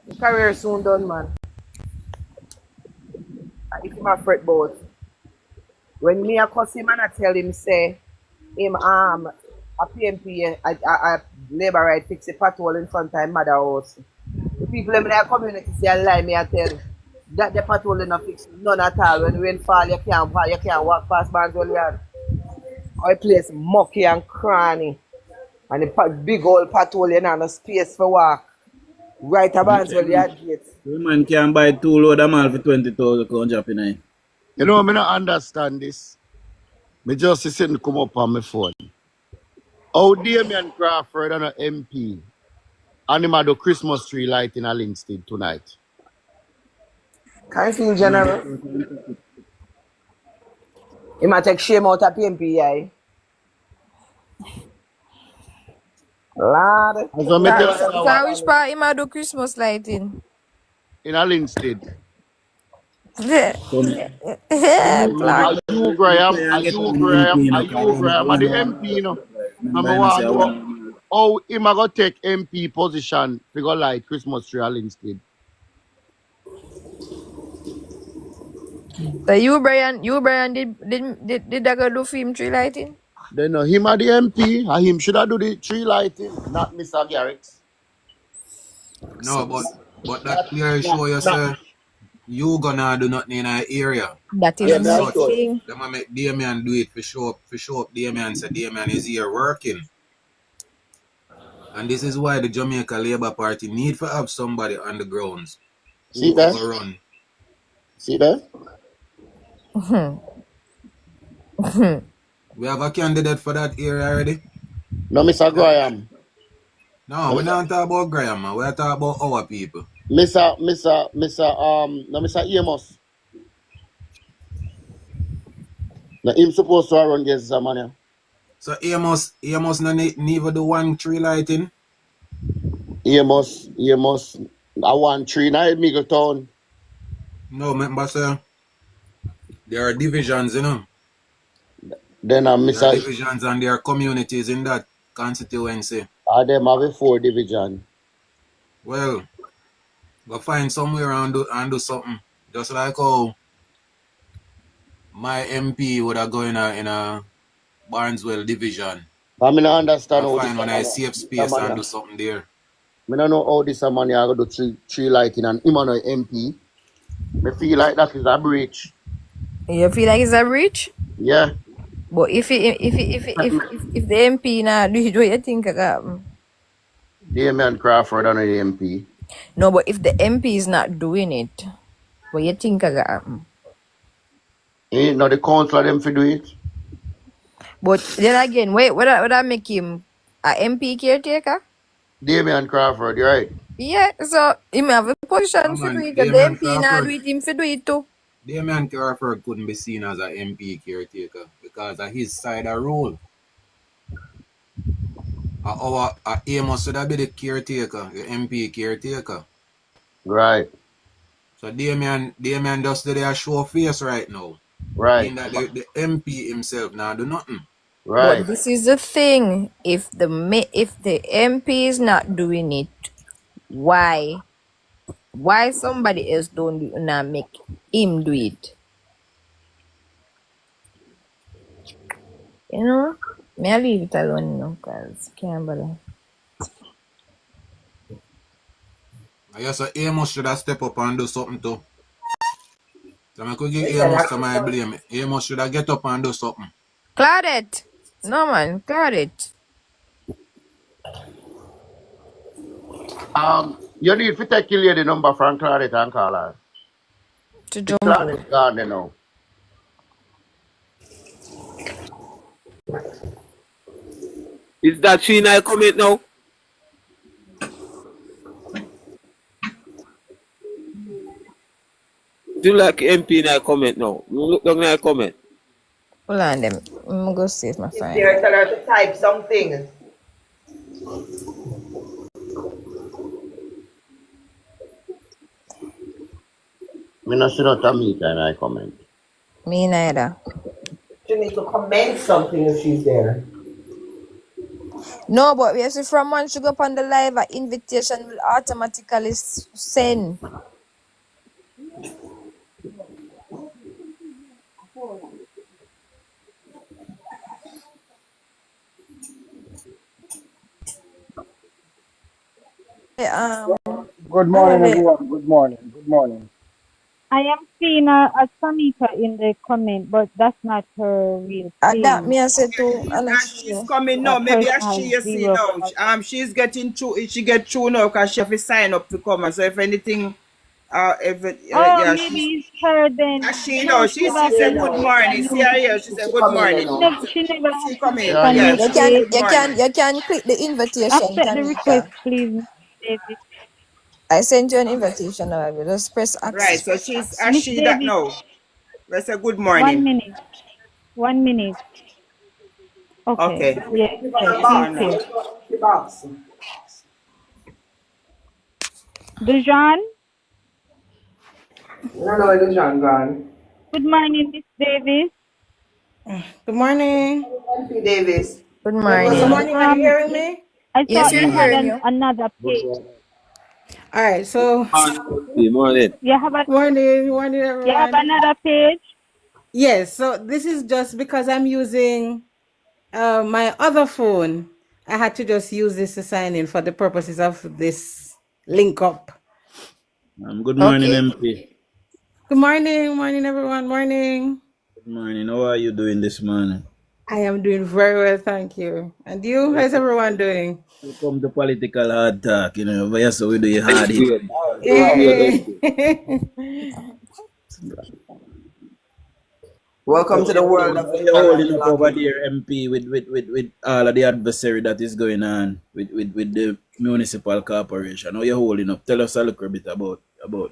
Speaker 5: the career soon done, man. If him a fret boat. When me a cuss him and I tell him say him a PMP a labor right fix a pothole in front of him mother house. The people in the community say I lie me I tell that the pothole not fix none at all. When rain fall you can't walk past Barnswell Yard. Our place mucky and cranny. And the big old pothole you know no space for walk. Right at Barnswell Yard gate.
Speaker 2: The man can buy 2 load of mal for 20,000 count drop in it.
Speaker 4: You know, me not understand this. Me just sitting come up on my phone. How Damian Crawford and an MP and him a do Christmas tree light in a Linstead tonight.
Speaker 5: Can you feel general? He might take shame out of PMP, yeah. Lord.
Speaker 4: As I me tell you
Speaker 10: So
Speaker 4: now,
Speaker 10: which part him a do Christmas lighting?
Speaker 4: in a Linstead.
Speaker 10: Clark.
Speaker 4: Are you Graham? Are you Graham? Are you Graham? Are the MP, you know? Number one, how him a go take MP position to go light Christmas tree at Linstead?
Speaker 10: So you Brian did I go do film tree lighting?
Speaker 4: Then him a the MP, and him should have do the tree lighting, not Mr. Garrix.
Speaker 3: No, but that clearly show you say you gonna do nothing in our area.
Speaker 10: That is
Speaker 3: And as
Speaker 10: my
Speaker 3: such,
Speaker 10: thing.
Speaker 3: them a make Damian do it for show up Damian say Damian is here working. And this is why the Jamaica Labour Party need to have somebody on the grounds
Speaker 4: See
Speaker 3: who
Speaker 4: that?
Speaker 3: go run.
Speaker 4: See that?
Speaker 3: We have a candidate for that area already.
Speaker 4: No, Mr. Graham.
Speaker 3: No, we don't talk about Graham, man. We are talking about our people.
Speaker 4: Mr. Amos. Now, him supposed to run against the money.
Speaker 3: So Amos no never do 1 tree lighting.
Speaker 4: Amos, I want 3 night Middletown.
Speaker 3: No, remember sir, there are divisions, you know.
Speaker 4: Then
Speaker 3: There are
Speaker 4: Mr.
Speaker 3: divisions and there are communities in that constituency.
Speaker 4: Them have a 4 division.
Speaker 3: Well, go find somewhere and do something. Just like how my MP would have go in a Barneswell division.
Speaker 4: I mean, I understand
Speaker 3: I
Speaker 4: how
Speaker 3: find
Speaker 4: this
Speaker 3: when I safe space and do something there.
Speaker 4: I don't know how this money I go do tree lighting and him on a MP. I feel like that is a breach.
Speaker 10: You feel like it's a breach?
Speaker 4: Yeah.
Speaker 10: But if the MP now do it, what you think of that?
Speaker 4: Damian Crawford and the MP.
Speaker 10: No, but if the MP is not doing it, what you think of that?
Speaker 4: Ain't no the council them for do it.
Speaker 10: But then again, wait, what I make him a MP caretaker?
Speaker 4: Damian Crawford, you're right.
Speaker 10: Yeah, so he may have a position
Speaker 3: Come
Speaker 10: for do
Speaker 3: on,
Speaker 10: it. If the
Speaker 3: Damian
Speaker 10: MP not do
Speaker 3: Crawford.
Speaker 10: it, him for do it too.
Speaker 3: Damian Crawford couldn't be seen as an MP caretaker because of his side of role. Our Amos should have been the caretaker, the MP caretaker.
Speaker 4: Right.
Speaker 3: So Damian just did a show face right now.
Speaker 4: Right.
Speaker 3: In that the MP himself now do nothing.
Speaker 4: Right.
Speaker 10: But this is the thing: if the MP is not doing it, why somebody else don't not make him do it? You know, may I leave it alone now, cause can't bother.
Speaker 3: I guess Amos should have stepped up and do something too. So I could give Amos some my blame. Amos should have get up and do something.
Speaker 10: Claudette, no man, Claudette.
Speaker 4: You need to take the number from Claudette and call her.
Speaker 10: To jump.
Speaker 4: Claudette gone there now.
Speaker 11: Is that she now comment now? Do like MP now comment now. Look down now comment.
Speaker 10: Hold on them. I'm go see if my
Speaker 1: She's
Speaker 10: find
Speaker 1: there,
Speaker 10: it.
Speaker 1: tell her to type something.
Speaker 4: Me not see no Tamika in my comment.
Speaker 10: Me neither.
Speaker 1: She needs to comment something if she's there.
Speaker 10: No, but we see from once you go up on the live, an invitation will automatically send. Um,
Speaker 7: Good
Speaker 10: I
Speaker 7: morning,
Speaker 10: don't know.
Speaker 7: everyone. Good morning. Good morning.
Speaker 9: I am seeing a Tamika in the comment, but that's not her real
Speaker 10: That
Speaker 9: thing.
Speaker 10: me I say too,
Speaker 1: She's,
Speaker 10: and I
Speaker 1: as she's
Speaker 10: see.
Speaker 1: coming now.
Speaker 9: That
Speaker 1: Maybe
Speaker 9: person
Speaker 1: as
Speaker 9: has
Speaker 1: she you see
Speaker 9: 0
Speaker 1: now. She's getting through. She get through now because she have to sign up to come. And so if anything, if it,
Speaker 9: Oh,
Speaker 1: yeah,
Speaker 9: maybe
Speaker 1: she's
Speaker 9: it's her then.
Speaker 1: as she
Speaker 9: No,
Speaker 1: know.
Speaker 9: she
Speaker 1: She
Speaker 9: never
Speaker 1: said
Speaker 9: sent
Speaker 1: good
Speaker 9: us a
Speaker 1: morning. See
Speaker 9: new.
Speaker 1: her here. She said good morning.
Speaker 9: She never
Speaker 1: She
Speaker 9: asked to
Speaker 1: come
Speaker 9: make
Speaker 1: in.
Speaker 9: a
Speaker 4: Yeah,
Speaker 9: new
Speaker 1: Yeah, she said
Speaker 9: page.
Speaker 1: good morning.
Speaker 10: You can click the invitation,
Speaker 9: Accept the request,
Speaker 10: Tamika.
Speaker 9: please, Miss Davis.
Speaker 10: I sent you an invitation now. You just press
Speaker 1: Right.
Speaker 10: access.
Speaker 1: So she's as
Speaker 9: Miss
Speaker 1: she that
Speaker 9: Davis,
Speaker 1: now. Let's say good
Speaker 9: 1
Speaker 1: morning.
Speaker 9: minute. 1 minute. Okay.
Speaker 1: Okay.
Speaker 9: Yes,
Speaker 1: Give her
Speaker 9: yes,
Speaker 1: the
Speaker 9: she's
Speaker 1: bar now.
Speaker 9: here.
Speaker 1: The box.
Speaker 9: Dujan,
Speaker 1: No, no, it is John gone.
Speaker 9: good morning, Miss Davis.
Speaker 12: Good morning.
Speaker 1: MP Davis.
Speaker 10: Good
Speaker 12: Good
Speaker 10: morning.
Speaker 12: morning. Are you hearing me?
Speaker 9: I
Speaker 10: Yes,
Speaker 9: thought
Speaker 10: we're
Speaker 9: you had
Speaker 10: hearing you.
Speaker 9: another page.
Speaker 12: All right. So,
Speaker 11: Morning.
Speaker 12: morning,
Speaker 9: You have
Speaker 12: everyone.
Speaker 9: another page?
Speaker 12: Yes. So this is just because I'm using my other phone. I had to just use this to sign in for the purposes of this link up.
Speaker 2: Good morning,
Speaker 10: Okay.
Speaker 2: MP.
Speaker 12: Good morning, everyone. Morning.
Speaker 2: Good morning. How are you doing this morning?
Speaker 12: I am doing very well, thank you. And you? How's everyone doing?
Speaker 2: Welcome to political hard talk. But yes, we do your hard hit.
Speaker 11: Good.
Speaker 12: Hey.
Speaker 1: Welcome to the world of
Speaker 2: How you
Speaker 1: Dujan and
Speaker 2: holding up over
Speaker 1: vlogging.
Speaker 2: there, MP, with all of the adversary that is going on with the municipal corporation? How you holding up? Tell us a little bit about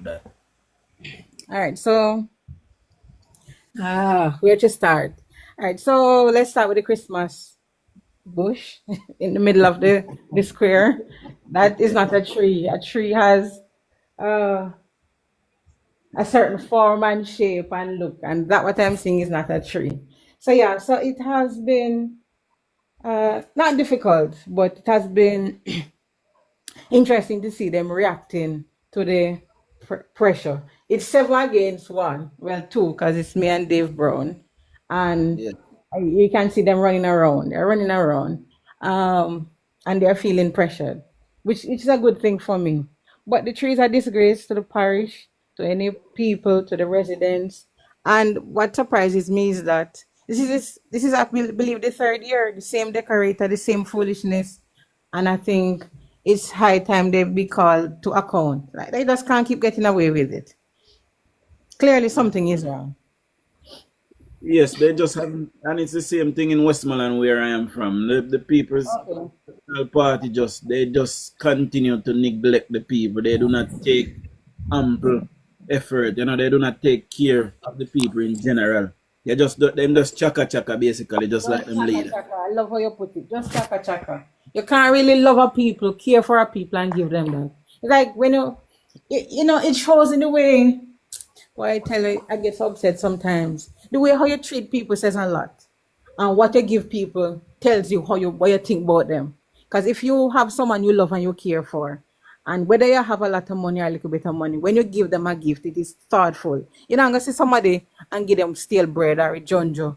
Speaker 2: that.
Speaker 12: All right. So, where to start? All right. So let's start with the Christmas bush in the middle of the square. That is not a tree. A tree has uh, a certain form and shape and look, and that what I'm seeing is not a tree. So yeah, so it has been not difficult, but it has been interesting to see them reacting to the pressure. It's 7 against 1. Well, two, because it's me and Dave Brown. And
Speaker 2: Yeah.
Speaker 12: you can see them running around. They're running around. And they're feeling pressured, which is a good thing for me. But the trees are disgrace to the parish, to any people, to the residents. And what surprises me is that this is I believe the 3rd year, the same decorator, the same foolishness, and I think it's high time they be called to account. Like they just can't keep getting away with it. Clearly, something is wrong.
Speaker 2: Yes, they just haven't, and it's the same thing in Westmoreland where I am from. The people's
Speaker 12: Okay.
Speaker 2: national party just continue to neglect the people. They do not take ample effort. They do not take care of the people in general. Them just chaka chaka basically, just like
Speaker 12: Just
Speaker 2: them
Speaker 12: chaka
Speaker 2: leader.
Speaker 12: chaka. I love how you put it. Just chaka chaka. You can't really love our people, care for our people, and give them that. It's like when it shows in the way. Why I tell you, I get so upset sometimes. The way how you treat people says a lot, and what you give people tells you what you think about them. Because if you have someone you love and you care for, and whether you have a lot of money or a little bit of money, when you give them a gift, it is thoughtful. You're not gonna see somebody and give them stale bread or a jonjo,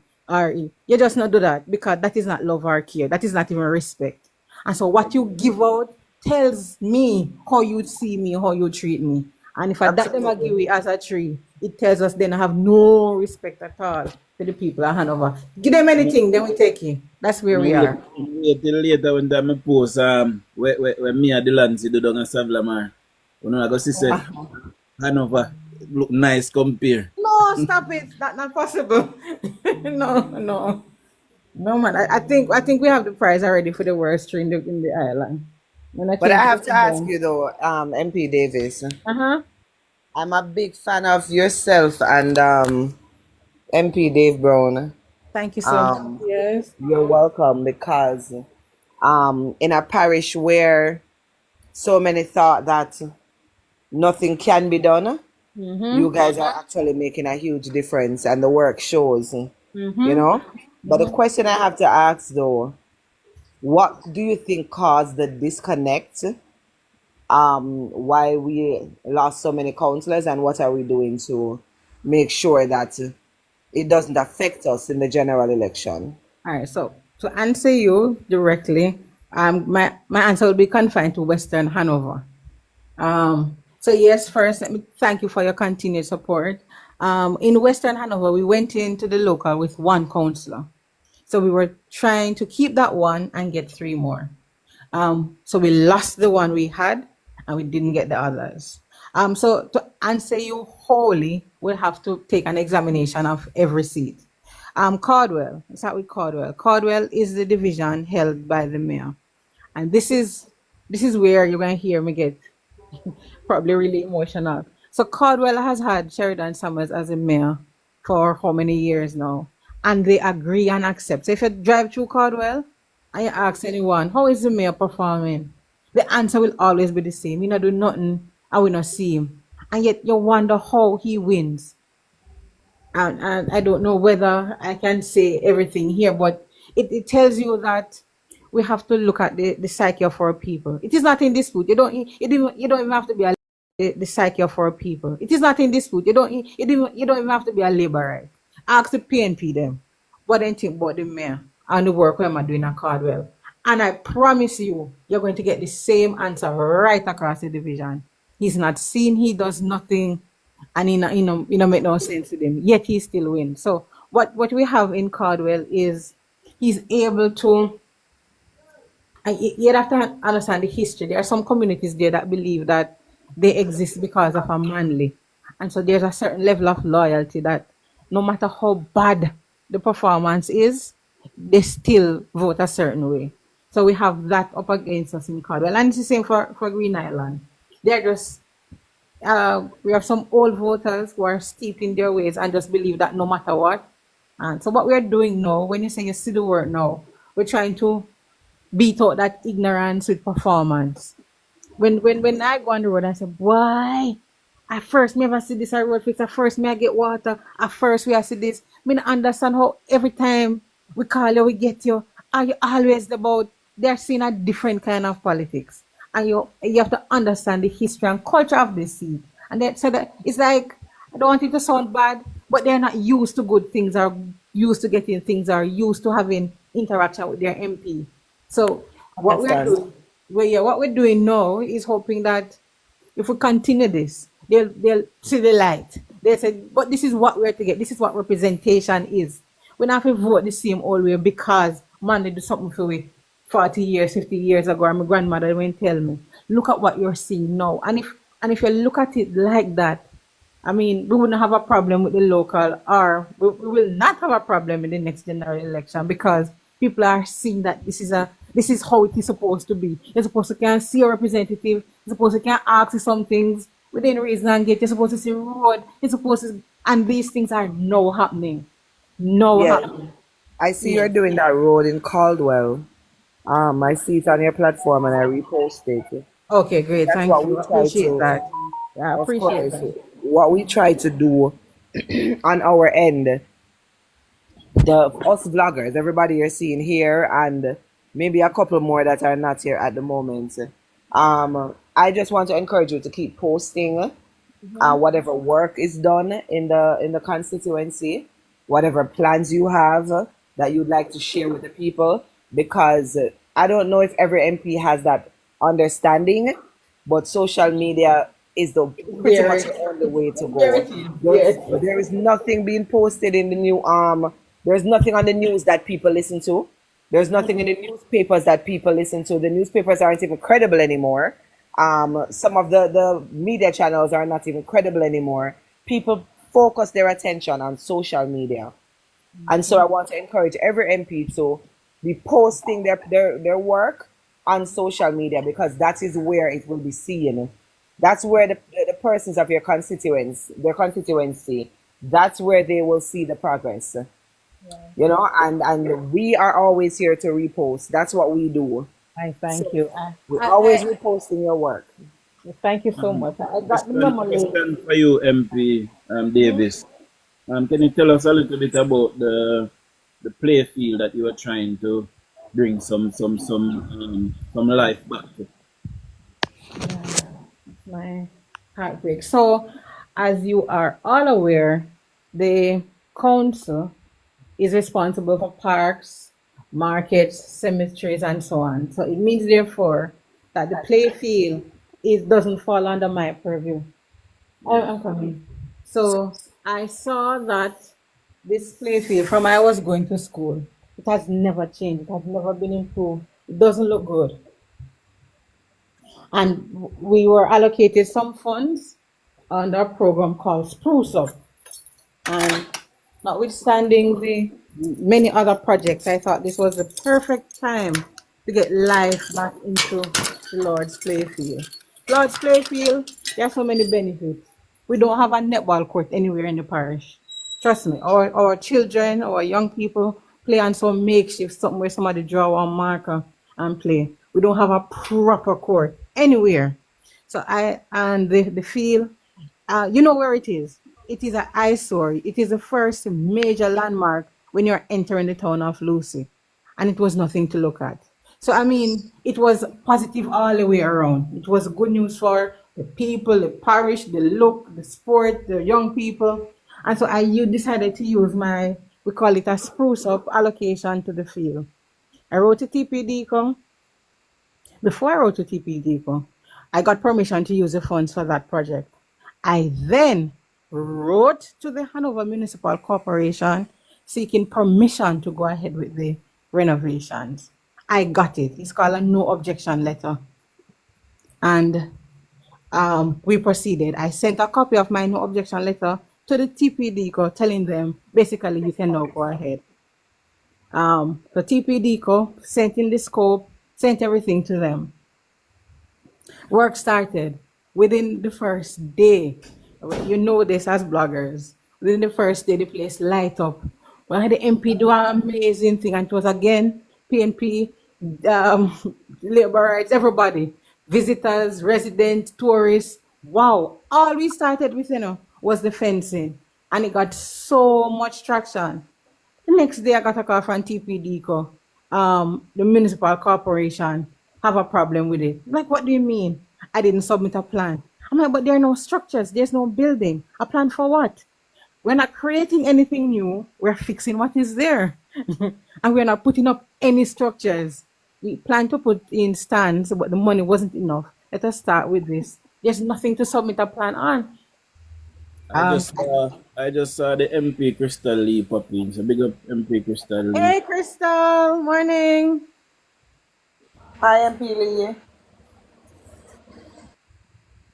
Speaker 12: you just not do that because that is not love or care. That is not even respect. And so what you give out tells me how you see me, how you treat me. And if I that them a give
Speaker 1: Absolutely.
Speaker 12: we as a tree, it tells us then I have no respect at all to the people of Hanover. Give them anything, then we take it. That's where we are.
Speaker 2: Wait till later when time I post where me and the Lancy do down a Savlamar. I go see say Hanover look nice compare.
Speaker 12: No, stop it. That's not possible. No, no. No man. I think we have the prize already for the worst tree in the island. When I
Speaker 1: But I
Speaker 12: change
Speaker 1: have
Speaker 12: it
Speaker 1: to ask
Speaker 12: again.
Speaker 1: you though, MP Davis.
Speaker 12: Uh-huh.
Speaker 1: I'm a big fan of yourself and MP Dave Brown.
Speaker 12: Thank you so much.
Speaker 5: Um,
Speaker 12: Yes.
Speaker 5: you're welcome because in a parish where so many thought that nothing can be done, you
Speaker 12: Mm-hmm.
Speaker 5: guys are actually making a huge difference, and the work shows. You
Speaker 12: Mm-hmm.
Speaker 5: know. But the question I have to ask though, what do you think caused the disconnect? Why we lost so many counselors, and what are we doing to make sure that it doesn't affect us in the general election?
Speaker 12: All right. So to answer you directly, my answer will be confined to Western Hanover. So yes, first let me thank you for your continued support. In Western Hanover, we went into the local with one counselor. So we were trying to keep that one and get three more. So we lost the one we had and we didn't get the others. So to answer you wholly, we'll have to take an examination of every seat. Cardwell, let's start with Cardwell. Cardwell is the division held by the mayor. And this is where you're gonna hear me get probably really emotional. So Caldwell has had Sheridan Summers as a mayor for how many years now? And they agree and accept. So if you drive through Caldwell and you ask anyone, how is the mayor performing? The answer will always be the same. You know, do nothing and we not see him. And yet you wonder how he wins. And I don't know whether I can say everything here, but it tells you that we have to look at the psyche of our people. It is not in dispute. You don't even have to be the psyche of our people. It is not in dispute. You don't even have to be a laborer. Ask the PNP them what they think about the mayor and the work we are doing at Cardwell. And I promise you, you're going to get the same answer right across the division. He's not seen, he does nothing, and make no sense to them. Yet he still wins. So what we have in Cardwell is he's able to. And you have to understand the history. There are some communities there that believe that they exist because of a manly, and so there's a certain level of loyalty that no matter how bad the performance is, they still vote a certain way. So we have that up against us in Cardwell, and it's the same for Green Island. They're just we have some old voters who are steeped in their ways and just believe that no matter what. And so what we're doing now, when you say you see the word now, we're trying to beat out that ignorance with performance. When I go on the road, I say, why? At first, me ever see this at road fix. At first, me I get water. At first, we I see this. Me not understand how every time we call you, we get you. Are you always about they're seeing a different kind of politics, and you have to understand the history and culture of this seat. And they said that it's like I don't want it to sound bad, but they're not used to good things, or used to getting things, or used to having interaction with their MP. So what
Speaker 5: Understand?
Speaker 12: what we're doing now is hoping that if we continue this, they'll see the light. They said, but this is what we're to get. This is what representation is. We don't have to vote the same old way because man, they do something for me 40 years, 50 years ago. And my grandmother went tell me, look at what you're seeing now. And if you look at it like that, I mean, we wouldn't have a problem with the local, or we will not have a problem in the next general election because people are seeing that this is how it is supposed to be. You're supposed to can see a representative. You're supposed to can ask you some things within reason and get. You're supposed to see road. You're supposed to, and these things are now happening. Now
Speaker 5: Yeah,
Speaker 12: happening.
Speaker 5: I see
Speaker 12: Yeah.
Speaker 5: you're doing that road in Caldwell. I see it on your platform and I repost it.
Speaker 12: Okay, great.
Speaker 5: That's
Speaker 12: Thank
Speaker 5: what we
Speaker 12: you.
Speaker 5: try
Speaker 12: Appreciate
Speaker 5: to,
Speaker 12: that. Yeah, I
Speaker 5: of
Speaker 12: appreciate
Speaker 5: course,
Speaker 12: that.
Speaker 5: what we try to do on our end, the us vloggers, everybody you're seeing here, and maybe a couple more that are not here at the moment. I just want to encourage you to keep posting whatever work is done in the constituency, whatever plans you have that you'd like to share with the people, because I don't know if every MP has that understanding, but social media is the pretty much
Speaker 12: Very,
Speaker 5: the only way to
Speaker 12: very,
Speaker 5: go.
Speaker 12: yes.
Speaker 5: There is nothing being posted in the new there's nothing on the news that people listen to. There's nothing in the newspapers that people listen to. The newspapers aren't even credible anymore. Some of the media channels are not even credible anymore. People focus their attention on social media. And so I want to encourage every MP to be posting their work on social media, because that is where it will be seen. That's where the persons of your constituents, their constituency, that's where they will see the progress.
Speaker 13: you know, and we are always here to repost. That's what we do.
Speaker 12: I
Speaker 13: So
Speaker 12: thank you.
Speaker 13: we're always reposting your work.
Speaker 12: Thank you so
Speaker 2: Um,
Speaker 12: much. I got the
Speaker 2: question,
Speaker 12: memo late.
Speaker 2: question for you, MP Davis. Can you tell us a little bit about the play field that you were trying to bring some life back to?
Speaker 12: My heartbreak. So, as you are all aware, the council is responsible for parks, markets, cemeteries, and so on. So it means, therefore, that the play field doesn't fall under my purview. I'm coming. So I saw that this play field from I was going to school, it has never changed. It has never been improved. It doesn't look good. And we were allocated some funds under a program called Spruce Up. And notwithstanding the many other projects, I thought this was the perfect time to get life back into the Lord's Playfield. Lord's Playfield, there are so many benefits. We don't have a netball court anywhere in the parish. Trust me, our children, our young people play on some makeshift something where somebody draw one marker and play. We don't have a proper court anywhere. So the field, you know where it is. It is an eyesore. It is the first major landmark when you're entering the town of Lucy, and it was nothing to look at. So I mean, it was positive all the way around. It was good news for the people, the parish, the look, the sport, the young people, and so you decided to use we call it a spruce up allocation to the field. I wrote to TPDCO. Before I wrote to TPDCO, I got permission to use the funds for that project. I then wrote to the Hanover Municipal Corporation seeking permission to go ahead with the renovations. I got it. It's called a no objection letter. And we proceeded. I sent a copy of my no objection letter to the TPDCO telling them basically you can now go ahead. The TPDCO sent in the scope, sent everything to them. Work started within the first day. You know this as bloggers. Within the first day, the place light up. We had the MP do an amazing thing, and it was again PNP, labor rights, everybody, visitors, residents, tourists. Wow! All we started with, was the fencing, and it got so much traction. The next day, I got a call from TPDCO, the municipal corporation have a problem with it. Like, what do you mean? I didn't submit a plan. I'm like, but there are no structures. There's no building. A plan for what? We're not creating anything new. We're fixing what is there. And we're not putting up any structures. We plan to put in stands, but the money wasn't enough. Let us start with this. There's nothing to submit a plan on.
Speaker 2: I just saw the MP Crystal Lee pop in. So big up MP Crystal Lee.
Speaker 12: Hey, Crystal. Morning.
Speaker 14: Hi, MP Lee.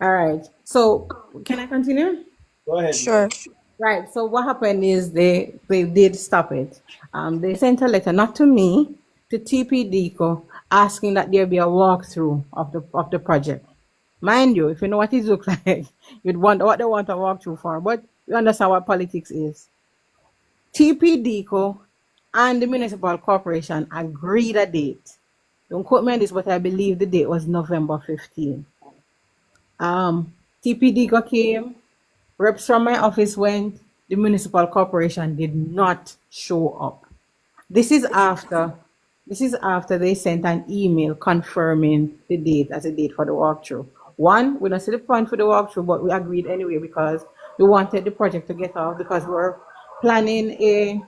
Speaker 12: All right. So can I continue?
Speaker 2: Go ahead.
Speaker 10: Sure.
Speaker 12: Right. So what happened is they did stop it. They sent a letter, not to me, to TPDCO, asking that there be a walkthrough of the project. Mind you, if you know what it looks like, you'd wonder what they want a walkthrough for. But you understand what politics is. TPDCO and the municipal corporation agreed a date. Don't quote me on this, but I believe the date was November 15. TPDCO came, reps from my office went, the municipal corporation did not show up. This is after they sent an email confirming the date as a date for the walkthrough. One, we don't see the point for the walkthrough, but we agreed anyway because we wanted the project to get off because we're planning a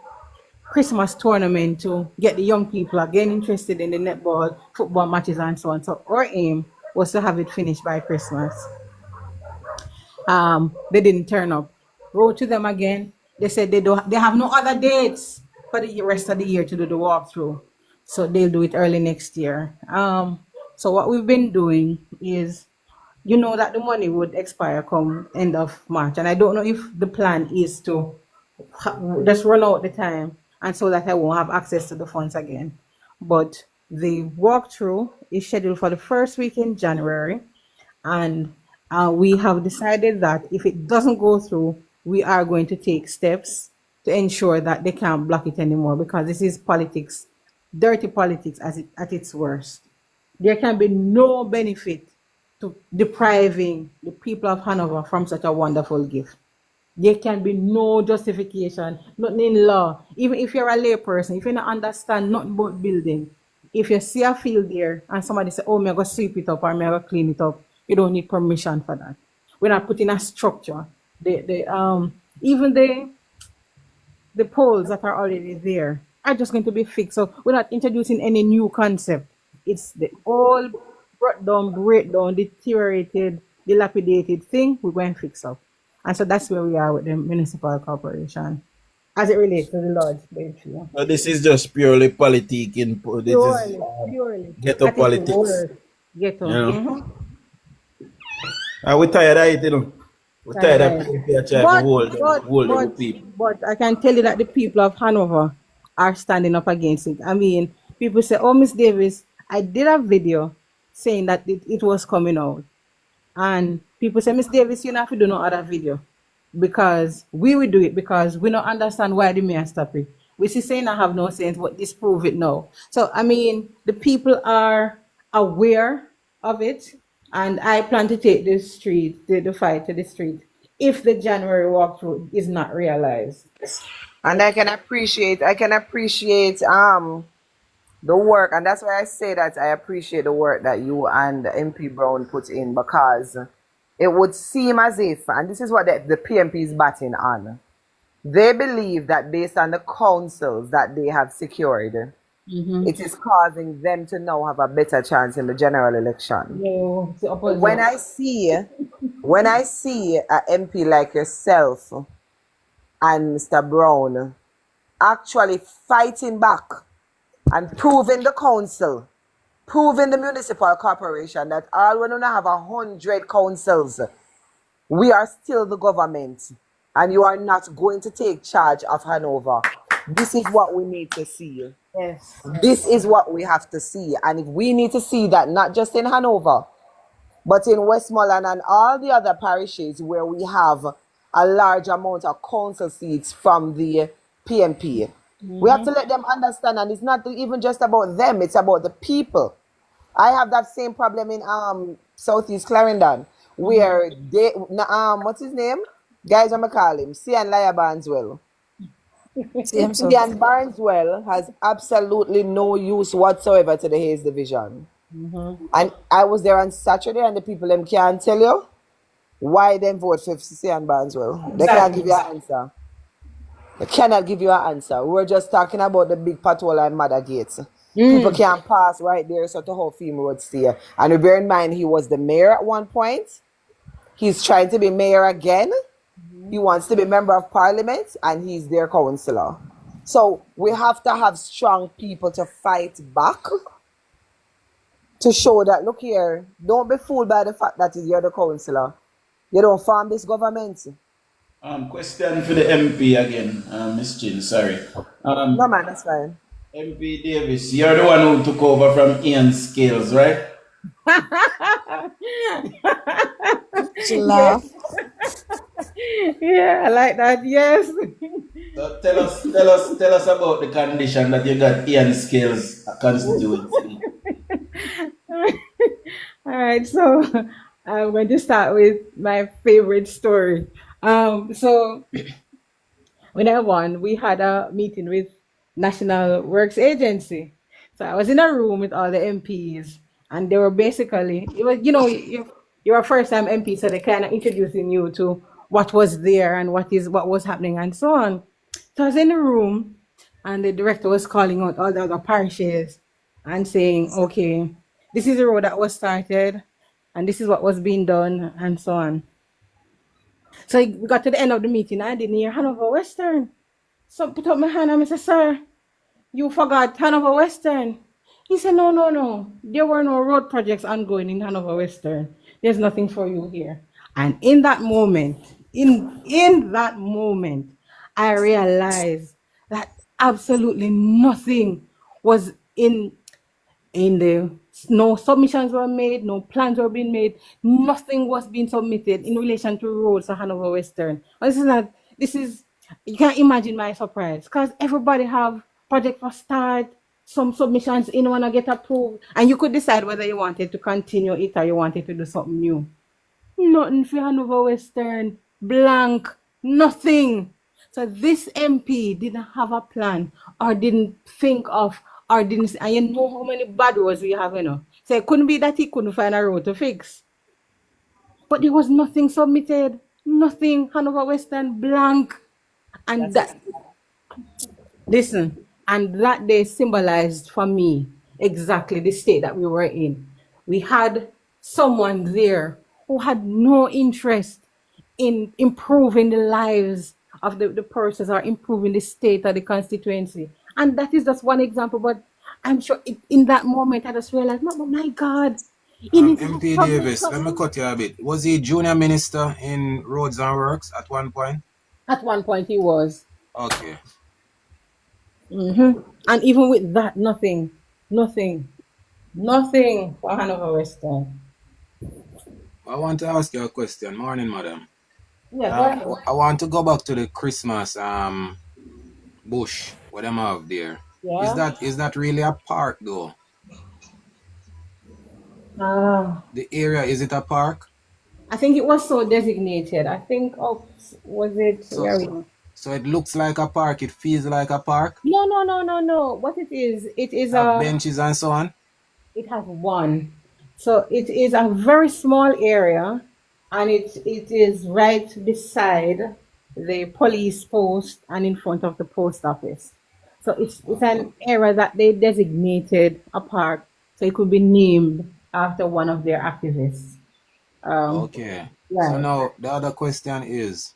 Speaker 12: Christmas tournament to get the young people again interested in the netball, football matches and so on. So our aim was to have it finished by Christmas. They didn't turn up. Wrote to them again. They said they have no other dates for the rest of the year to do the walkthrough. So they'll do it early next year. So what we've been doing is, you know that the money would expire come end of March. And I don't know if the plan is to just run out the time and so that I won't have access to the funds again. But the walkthrough is scheduled for the first week in January. And we have decided that if it doesn't go through, we are going to take steps to ensure that they can't block it anymore, because this is politics, dirty politics at its worst. There can be no benefit to depriving the people of Hanover from such a wonderful gift. There can be no justification, nothing in law. Even if you're a layperson, if you don't understand nothing about building, if you see a field there and somebody say, oh, me go sweep it up or me go clean it up, you don't need permission for that. We're not putting a structure. Even the poles that are already there are just going to be fixed. So we're not introducing any new concept. It's the old, breakdown, deteriorated, dilapidated thing we're going to fix up. And so that's where we are with the municipal corporation as it relates to the Lord's Playfield.
Speaker 2: So this is just purely politicking. This is
Speaker 12: Purely.
Speaker 2: ghetto
Speaker 12: That is the
Speaker 2: politics.
Speaker 12: word. Ghetto.
Speaker 2: You know? And we're tired of it, you know. We're tired of people trying to hold the people.
Speaker 12: But I can tell you that the people of Hanover are standing up against it. I mean, people say, oh, Miss Davis, I did a video saying that it was coming out. And people say, Miss Davis, you don't have to do no other video. Because we will do it because we don't understand why the mayor stop it. We see saying I have no sense, but disprove it now. So, I mean, the people are aware of it. And I plan to take the street, the fight to the street, if the January walkthrough is not realized.
Speaker 13: And I can appreciate the work, and that's why I say that I appreciate the work that you and MP Brown put in, because it would seem as if, and this is what the PMP is batting on, they believe that based on the councils that they have secured, it is causing them to now have a better chance in the general election.
Speaker 12: No, it's the opposite.
Speaker 13: When I see a MP like yourself and Mr. Brown actually fighting back and proving the council, proving the municipal corporation that all when we have 100 councils, we are still the government and you are not going to take charge of Hanover. This is what we need to see.
Speaker 12: Yes.
Speaker 13: This is what we have to see. And if we need to see that not just in Hanover, but in Westmoreland and all the other parishes where we have a large amount of council seats from the PMP, we have to let them understand. And it's not even just about them, it's about the people. I have that same problem in Southeast Clarendon, where they, what's his name? Guys, I'm going to call him, Cian Laya Barneswell. Cian Barneswell has absolutely no use whatsoever to the Hayes division. And I was there on Saturday, and the people them can't tell you why them vote for Cian Barneswell. They can't give you an answer. They cannot give you an answer. We were just talking about the big patrol and Mother Gates. People can't pass right there, so to how Feme Road stay. And we bear in mind, he was the mayor at one point. He's trying to be mayor again. He wants to be member of parliament, and he's their councillor. So we have to have strong people to fight back, to show that, look here, don't be fooled by the fact that you're the councillor. You don't farm this government.
Speaker 2: Question for the MP again, Miss Chin, sorry.
Speaker 13: No man, that's fine.
Speaker 2: MP Davis, you're the one who took over from Ian Scales, right?
Speaker 10: Laugh.
Speaker 12: Yeah, I like that. Yes.
Speaker 2: So tell us about the condition that you got Ian Scales constituency.
Speaker 12: All right, so I'm going to start with my favorite story. So when I won, we had a meeting with National Works Agency. So I was in a room with all the MPs, and they were basically, it was, you're a first-time MP, so they're kind of introducing you to what was there and what was happening and so on. So I was in the room, and the director was calling out all the other parishes and saying, okay, this is the road that was started, and this is what was being done, and so on. So we got to the end of the meeting, I didn't hear Hanover Western. So I put up my hand and I said, sir, you forgot Hanover Western. He said, no. There were no road projects ongoing in Hanover Western. There's nothing for you here. And in that moment, I realized that absolutely nothing was in the, no submissions were made, no plans were being made, nothing was being submitted in relation to roads to Hanover Western. This is You can't imagine my surprise because everybody have project for start, some submissions in wanna get approved, and you could decide whether you wanted to continue it or you wanted to do something new. Nothing for Hanover Western, blank, nothing. So this MP didn't have a plan or didn't think of or didn't, and you know how many bad roads we have, So it couldn't be that he couldn't find a road to fix. But there was nothing submitted, nothing. Hanover Western, blank. And that, listen, and that day symbolized for me exactly the state that we were in. We had someone there who had no interest in improving the lives of the persons or improving the state of the constituency. And that is just one example, but I'm sure in that moment I just realized, oh my God.
Speaker 3: MP Davis, let me cut you a bit. Was he junior minister in Roads and Works at one point?
Speaker 12: At one point he was.
Speaker 3: Okay.
Speaker 12: And even with that, nothing for Hanover Western.
Speaker 3: I want to ask you a question. Morning, madam.
Speaker 12: Yeah, go ahead.
Speaker 3: I want to go back to the Christmas bush, what them have there.
Speaker 12: Yeah.
Speaker 3: Is that really a park though? The area, is it a park?
Speaker 12: I think it was so designated. I think was it
Speaker 3: So it looks like a park, it feels like a park?
Speaker 12: No. What it is
Speaker 3: benches and so on?
Speaker 12: It has one. So it is a very small area, and it is right beside the police post and in front of the post office. So it's an area that they designated a park, so it could be named after one of their activists.
Speaker 3: Okay.
Speaker 12: Right.
Speaker 3: So now the other question is,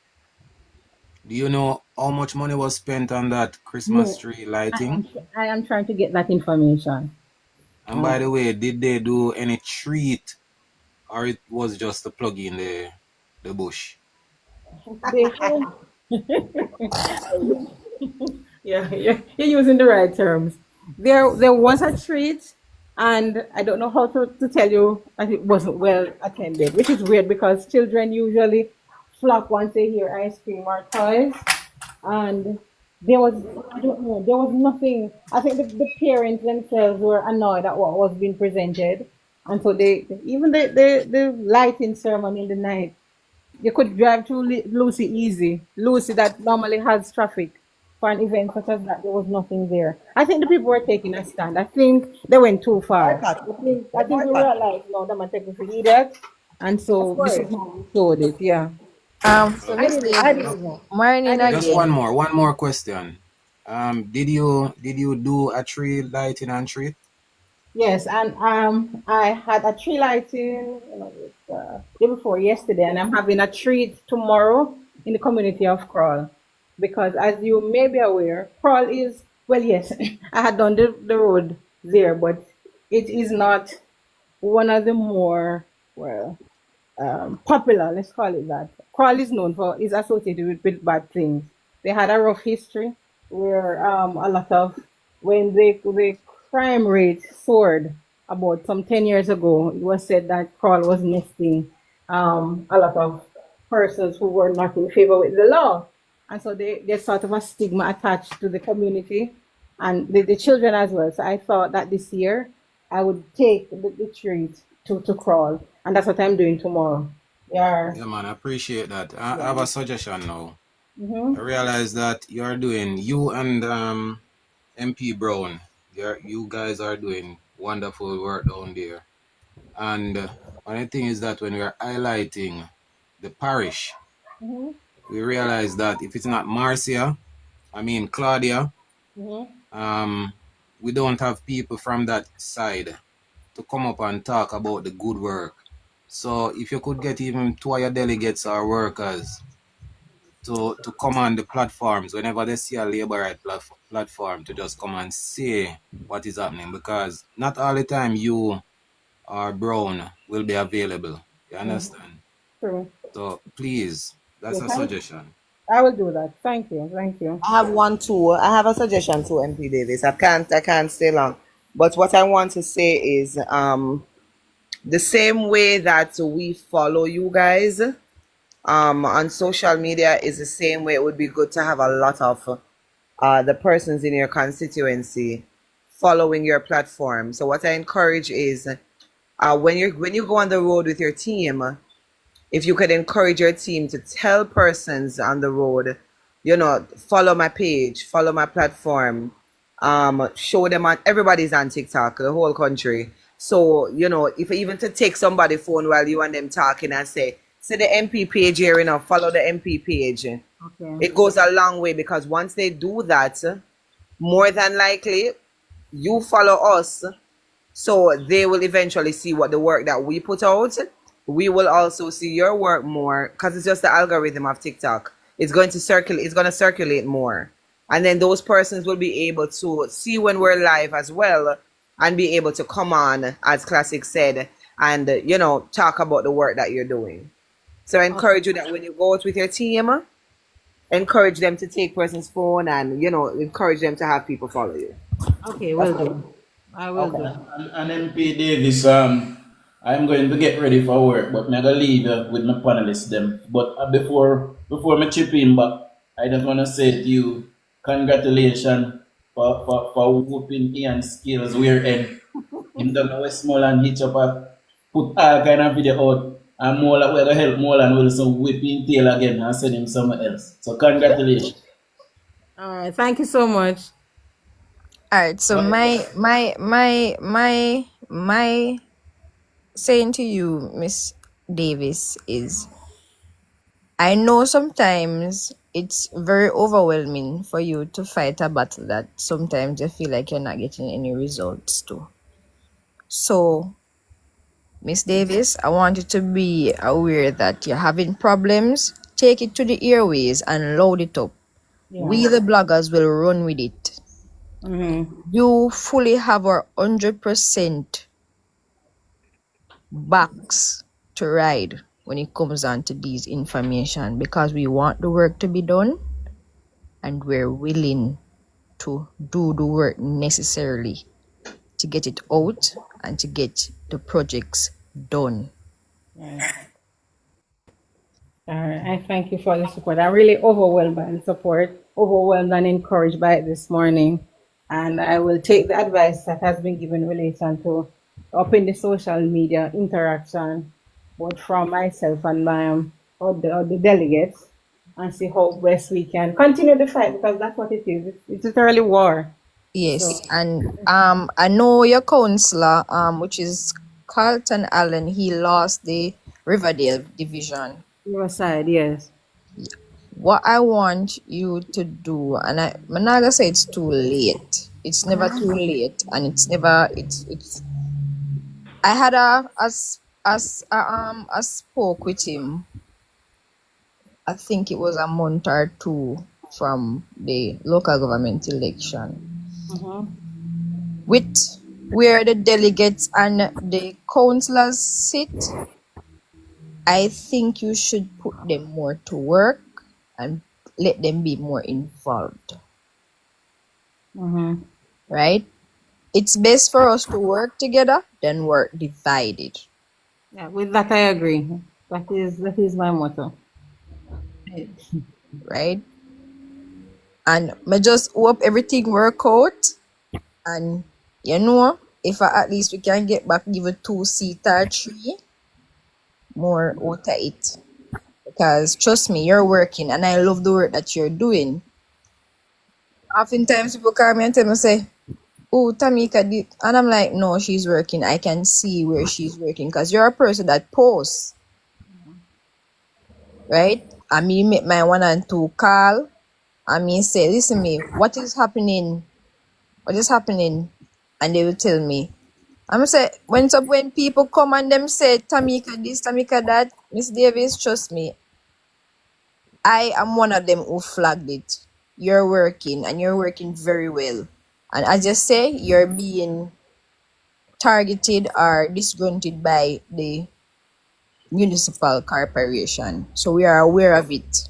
Speaker 3: do you know how much money was spent on that Christmas tree lighting?
Speaker 12: I am trying to get that information.
Speaker 3: And by the way, did they do any treat, or it was just to plug in the bush?
Speaker 12: Yeah, you're using the right terms. There was a treat, and I don't know how to tell you that it wasn't well attended, which is weird because children usually flock once they hear ice cream or toys, and there was nothing. I think the parents themselves were annoyed at what was being presented, and so even the lighting ceremony in the night, you could drive to Lucy easy. Lucy that normally has traffic for an event such as that, there was nothing there. I think the people were taking a stand. I think they went too far. I think we realized no, them are taking for idiot, and so this is how we showed it. Yeah.
Speaker 10: So Miss Davis, morning again.
Speaker 3: Just one more question. Did you do a tree lighting and treat?
Speaker 12: Yes, and I had a tree lighting day before yesterday, and I'm having a treat tomorrow in the community of Crawl, because as you may be aware, Crawl is, well, yes, I had done the road there, but it is not one of the more popular, let's call it that. Crawl is known for, is associated with bad things. They had a rough history where a lot of, when the crime rate soared about some 10 years ago, it was said that Crawl was nesting a lot of persons who were not in favor with the law. And so there's sort of a stigma attached to the community and the children as well. So I thought that this year I would take the treat to Crawl, and that's what I'm doing tomorrow. Yeah,
Speaker 3: man, I appreciate that. I have a suggestion now. I realize that you and MP Brown, you guys are doing wonderful work down there. And one thing is that when we are highlighting the parish, we realize that if it's not Claudia, we don't have people from that side to come up and talk about the good work. So if you could get even two of your delegates or workers to come on the platforms whenever they see a labor right platform, to just come and say what is happening, because not all the time you or Brown will be available. You understand?
Speaker 12: True.
Speaker 3: So please, that's a suggestion.
Speaker 12: I will do that. Thank you.
Speaker 13: I have one too. I have a suggestion to MP Davis. I can't stay long. But what I want to say is the same way that we follow you guys on social media is the same way. It would be good to have a lot of the persons in your constituency following your platform. So what I encourage is when you go on the road with your team, if you could encourage your team to tell persons on the road, follow my page, follow my platform, show them on everybody's on TikTok, the whole country. So, if even to take somebody's phone while you and them talking and say the MP page here, follow the MP page.
Speaker 12: Okay.
Speaker 13: It goes a long way because once they do that, more than likely you follow us, so they will eventually see what the work that we put out. We will also see your work more because it's just the algorithm of TikTok. It's going to circulate more. And then those persons will be able to see when we're live as well and be able to come on, as Classic said, and talk about the work that you're doing. So I encourage you that when you go out with your team, encourage them to take person's phone and encourage them to have people follow you.
Speaker 12: Okay, will do. I will do.
Speaker 2: And MP Davis, I'm going to get ready for work, but I'm going to leave with my panelists them. But before me chip in back, I just want to say to you, congratulations for whooping Ian's skills. We're in the Westmoreland hitch up put all kind of video out, and more like we're going to help Moreland with some whipping tail again and send him somewhere else. So congratulations.
Speaker 12: All right, thank you so much.
Speaker 10: All right, so my saying to you, Miss Davis, is I know sometimes it's very overwhelming for you to fight a battle that sometimes you feel like you're not getting any results to. So, Miss Davis, I want you to be aware that you're having problems. Take it to the airways and load it up.
Speaker 12: Yeah.
Speaker 10: We, the bloggers, will run with it. You fully have our 100% backs to ride when it comes on to these information, because we want the work to be done and we're willing to do the work necessarily to get it out and to get the projects done.
Speaker 12: All right, I thank you for the support. I'm really overwhelmed by the support, overwhelmed and encouraged by it this morning. And I will take the advice that has been given in relation to upping the social media interaction, both from myself and my the delegates, and see how best we can continue the fight, because that's what it is. It's literally war.
Speaker 10: Yes,
Speaker 12: So,
Speaker 10: and I know your counselor, which is Carlton Allen, he lost the Riverdale division.
Speaker 12: Riverside, yes.
Speaker 10: What I want you to do, and I'm not gonna say it's too late. It's never too late, and it's never it's. I had I spoke with him. I think it was a month or two from the local government election. With where the delegates and the councillors sit, I think you should put them more to work and let them be more involved. Right? It's best for us to work together than work divided.
Speaker 12: Yeah, with that I agree. That is my motto.
Speaker 10: Right? And I just hope everything work out, and if at least we can get back give a 2-seat or 3 more out of it. Because trust me, you're working and I love the work that you're doing. Oftentimes people call me and tell me, say, oh, Tamika did, and I'm like, no, she's working. I can see where she's working, because you're a person that posts. Right? I mean, make my 1 and 2 call. I mean, say, listen me, what is happening? What is happening? And they will tell me. I'm gonna say, when people come and them say, Tamika this, Tamika that, Miss Davis, trust me, I am one of them who flagged it. You're working, and you're working very well. And as you say, you're being targeted or disgruntled by the municipal corporation. So we are aware of it.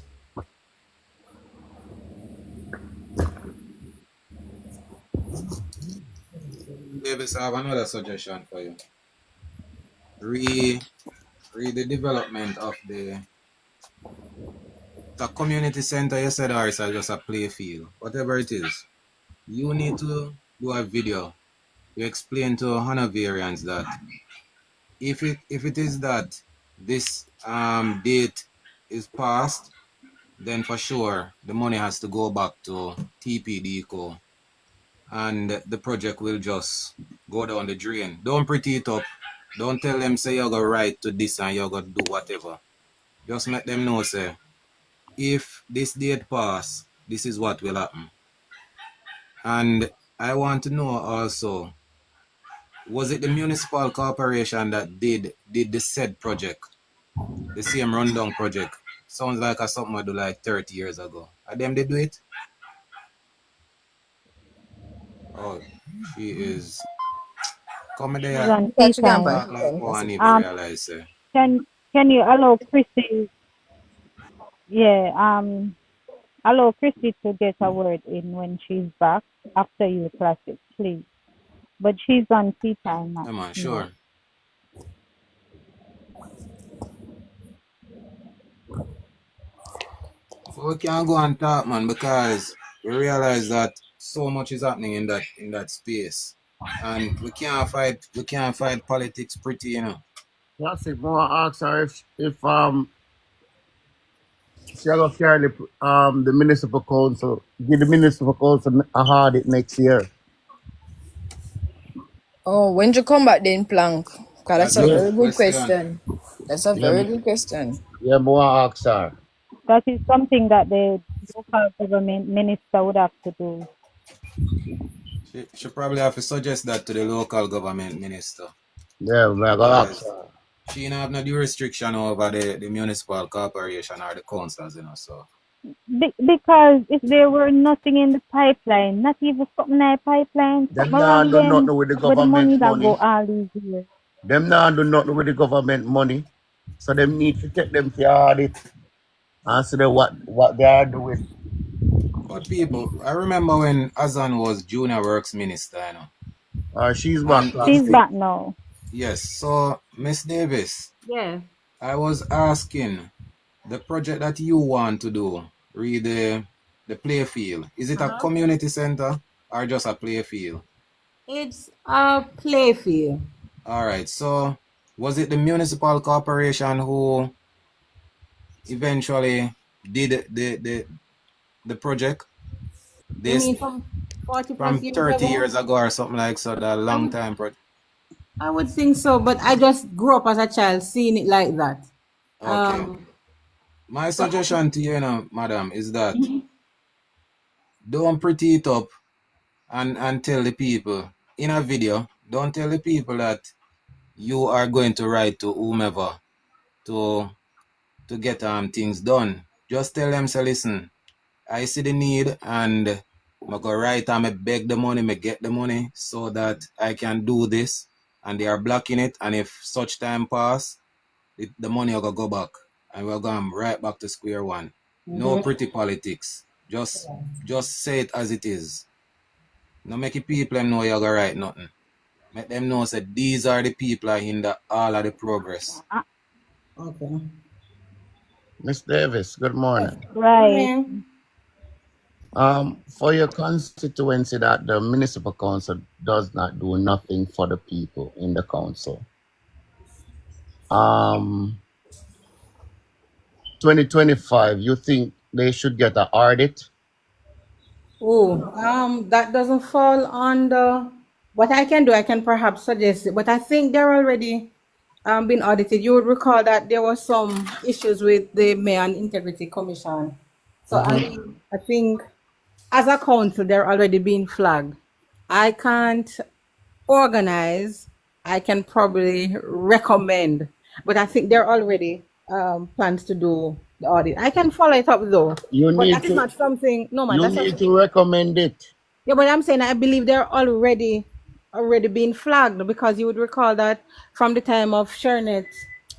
Speaker 3: Davis, I have another suggestion for you. Read the development of the a community center, you said, or it's just a play field. Whatever it is, you need to do a video. You explain to Hanoverians that if it is that this date is passed, then for sure the money has to go back to TPDCO and the project will just go down the drain. Don't pretty it up. Don't tell them say you're gonna write to this and you're gonna do whatever. Just make them know say if this date pass, this is what will happen. And I want to know also, was it the municipal corporation that did the said project, the same rundown project? Sounds like a something I do like 30 years ago. And them they do it? Oh, she is coming
Speaker 9: She's
Speaker 3: there.
Speaker 9: on
Speaker 10: Yeah,
Speaker 9: tea
Speaker 10: she can
Speaker 9: time.
Speaker 10: buy.
Speaker 3: Talk like
Speaker 10: That's
Speaker 3: one
Speaker 10: it.
Speaker 3: even realize.
Speaker 9: Can you allow Chrissy? Yeah. Allow Chrissy to get a word in when she's back after you classes, please. But she's on tea time now.
Speaker 3: Come on,
Speaker 9: Yeah.
Speaker 3: sure. But we can't go and talk, man, because we realize that so much is happening in that space, and we can't fight politics pretty, you know.
Speaker 4: That's it. More ask her if she gonna carry the municipal council, give the municipal council a audit next year.
Speaker 10: Oh, when you come back then, Plank? Because that's
Speaker 3: That's
Speaker 10: a
Speaker 3: a
Speaker 4: Yeah,
Speaker 10: very
Speaker 3: good
Speaker 10: good
Speaker 3: question.
Speaker 10: question. That's a
Speaker 4: yeah,
Speaker 10: very good question.
Speaker 4: yeah. More ask her.
Speaker 9: That is something that the local government minister would have to do.
Speaker 3: She probably have to suggest that to the local government minister
Speaker 4: Yeah, we are gonna ask
Speaker 3: because
Speaker 4: her.
Speaker 3: she don't have no jurisdiction over the municipal corporation or the councils, you know. So
Speaker 9: Because if there were nothing in the pipeline, not even something in the pipeline,
Speaker 4: Them
Speaker 9: something
Speaker 4: nah
Speaker 9: wrong
Speaker 4: do
Speaker 9: then
Speaker 4: nothing with the
Speaker 9: with the money
Speaker 4: government
Speaker 9: that go
Speaker 4: money.
Speaker 9: all these years.
Speaker 4: Them nah do nothing with the government money. So them need to take them to audit and see what they are doing.
Speaker 3: but people, I remember when Azan was junior works minister, you know.
Speaker 4: She's back
Speaker 3: And
Speaker 4: last
Speaker 9: She's
Speaker 4: week.
Speaker 9: back now.
Speaker 3: yes, so Miss Davis,
Speaker 12: Yeah.
Speaker 3: I was asking the project that you want to do, read the Playfield. Is it a
Speaker 12: Uh-huh.
Speaker 3: community center or just a Playfield?
Speaker 12: It's a Playfield.
Speaker 3: All right. So was it the municipal corporation who eventually did the project?
Speaker 12: You
Speaker 3: This
Speaker 12: mean from 40 plus
Speaker 3: from
Speaker 12: years
Speaker 3: 30
Speaker 12: ago?
Speaker 3: years ago or something like so, the
Speaker 12: I
Speaker 3: long
Speaker 12: would
Speaker 3: time project.
Speaker 12: I would think so, but I just grew up as a child seeing it like that.
Speaker 3: Okay. My
Speaker 12: So
Speaker 3: suggestion to you, you know, madam, is that don't pretty it up and tell the people in a video, don't tell the people that you are going to write to whomever to get things done. Just tell them, say, listen, I see the need and I go write and I beg the money, I get the money so that I can do this. And they are blocking it. And if such time pass, the money will go back. And we're going right back to square one. No pretty politics. Just say it as it is. No make the people know you're going to write nothing. Make them know that these are the people that hinder all of the progress.
Speaker 12: okay.
Speaker 4: Miss Davis, good morning.
Speaker 9: Right.
Speaker 4: For your constituency that the municipal council does not do nothing for the people in the council. 2025, you think they should get an audit?
Speaker 12: That doesn't fall under what I can do. I can perhaps suggest it, but I think they're already been audited. You would recall that there were some issues with the Mayor and Integrity Commission. So I think as a council, they're already being flagged. I can't organize. I can probably recommend, but I think there are already plans to do the audit. I can follow it up though,
Speaker 4: You
Speaker 12: but
Speaker 4: need
Speaker 12: that is
Speaker 4: to
Speaker 12: not something. No man,
Speaker 4: you
Speaker 12: that's not.
Speaker 4: need to recommend it.
Speaker 12: Yeah, but I'm saying I believe they're already being flagged because you would recall that from the time of Shernette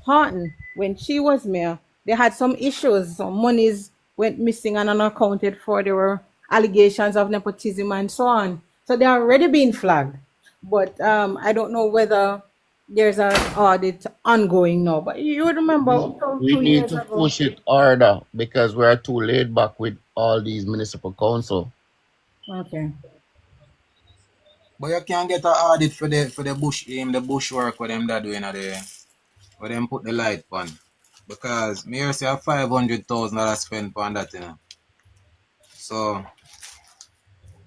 Speaker 12: Horton, when she was mayor, they had some issues. Some monies went missing and unaccounted for. There were allegations of nepotism and so on. So they're already being flagged. But I don't know whether there's an audit ongoing now. But you would remember
Speaker 4: We
Speaker 12: two
Speaker 4: need
Speaker 12: years
Speaker 4: to
Speaker 12: ago.
Speaker 4: push it harder because we're too laid back with all these municipal council.
Speaker 12: Okay.
Speaker 3: But you can get an audit for the bush work what them that doing at the where them put the light on. Because me here say $500,000 spent on that, you know. So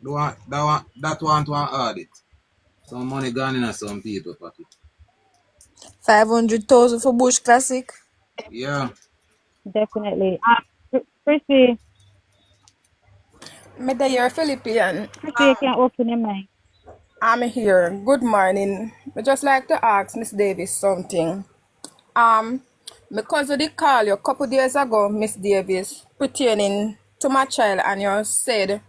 Speaker 3: that want to audit. Some money gone in some people pocket.
Speaker 10: 500,000 for Bush Classic.
Speaker 3: Yeah.
Speaker 9: Definitely. Chrissy,
Speaker 14: Me there, you're Philippine.
Speaker 9: Chrissy, you can open your mic.
Speaker 14: I'm here. Good morning. I just like to ask Miss Davis something. My cousin did call you a couple days ago, Miss Davis, pertaining to my child, and you said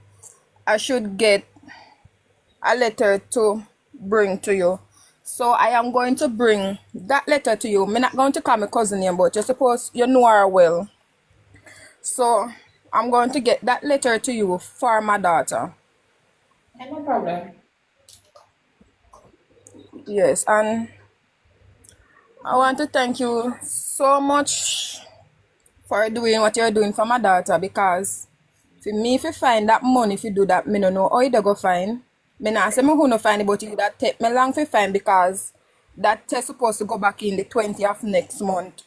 Speaker 14: I should get a letter to bring to you. So I am going to bring that letter to you. I'm not going to call my cousin name, but you suppose you know her well. So I'm going to get that letter to you for my daughter.
Speaker 12: No problem.
Speaker 14: Yes, and I want to thank you so much for doing what you're doing for my daughter, because for me, if you find that money, if you do that, me no know how you go find. Me not say me who no find it, but you that take me long to find, because that test supposed to go back in the 20th of next month.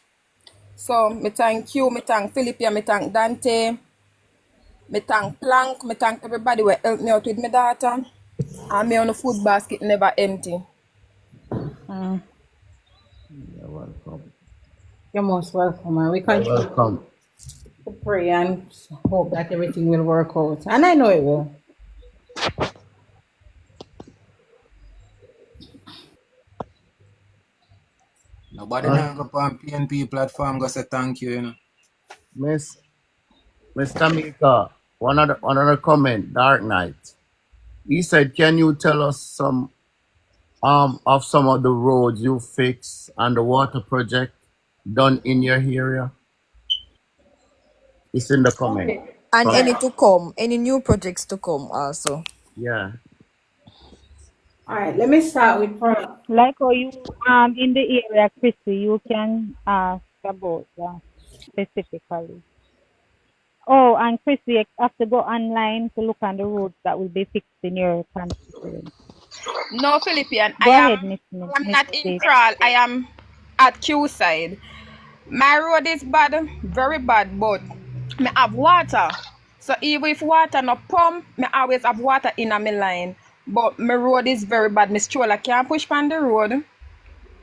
Speaker 14: So me thank you, me thank Philippia, me thank Dante, me thank Plank, me thank everybody who helped me out with my daughter. And me on the food basket never empty.
Speaker 4: You're welcome.
Speaker 12: You're most welcome, and we
Speaker 4: You're
Speaker 12: continue
Speaker 4: welcome.
Speaker 12: to pray and hope that everything will work out. And I know it will.
Speaker 3: Nobody now go on PNP platform go say thank you, you know.
Speaker 4: Miss Tamika, one other comment, Dark Knight. He said, can you tell us some of some of the roads you fix and the water project done in your area? It's in the comment.
Speaker 12: Okay.
Speaker 10: And
Speaker 4: From,
Speaker 10: any to come, any new projects to come also.
Speaker 4: yeah.
Speaker 12: All right. Let me start with
Speaker 9: Like how you in the area, Chrissy, you can ask about that specifically. Oh, and Chrissy, you have to go online to look on the roads that will be fixed in your constituency.
Speaker 14: No, Philippine,
Speaker 9: Go ahead,
Speaker 14: I'm
Speaker 9: Miss
Speaker 14: not in
Speaker 9: Davis.
Speaker 14: Crawl, I am at Q side. My road is bad, very bad, but me have water. So even if water no pump, me always have water in my line. But my road is very bad. Miss Stroller can't push on the road.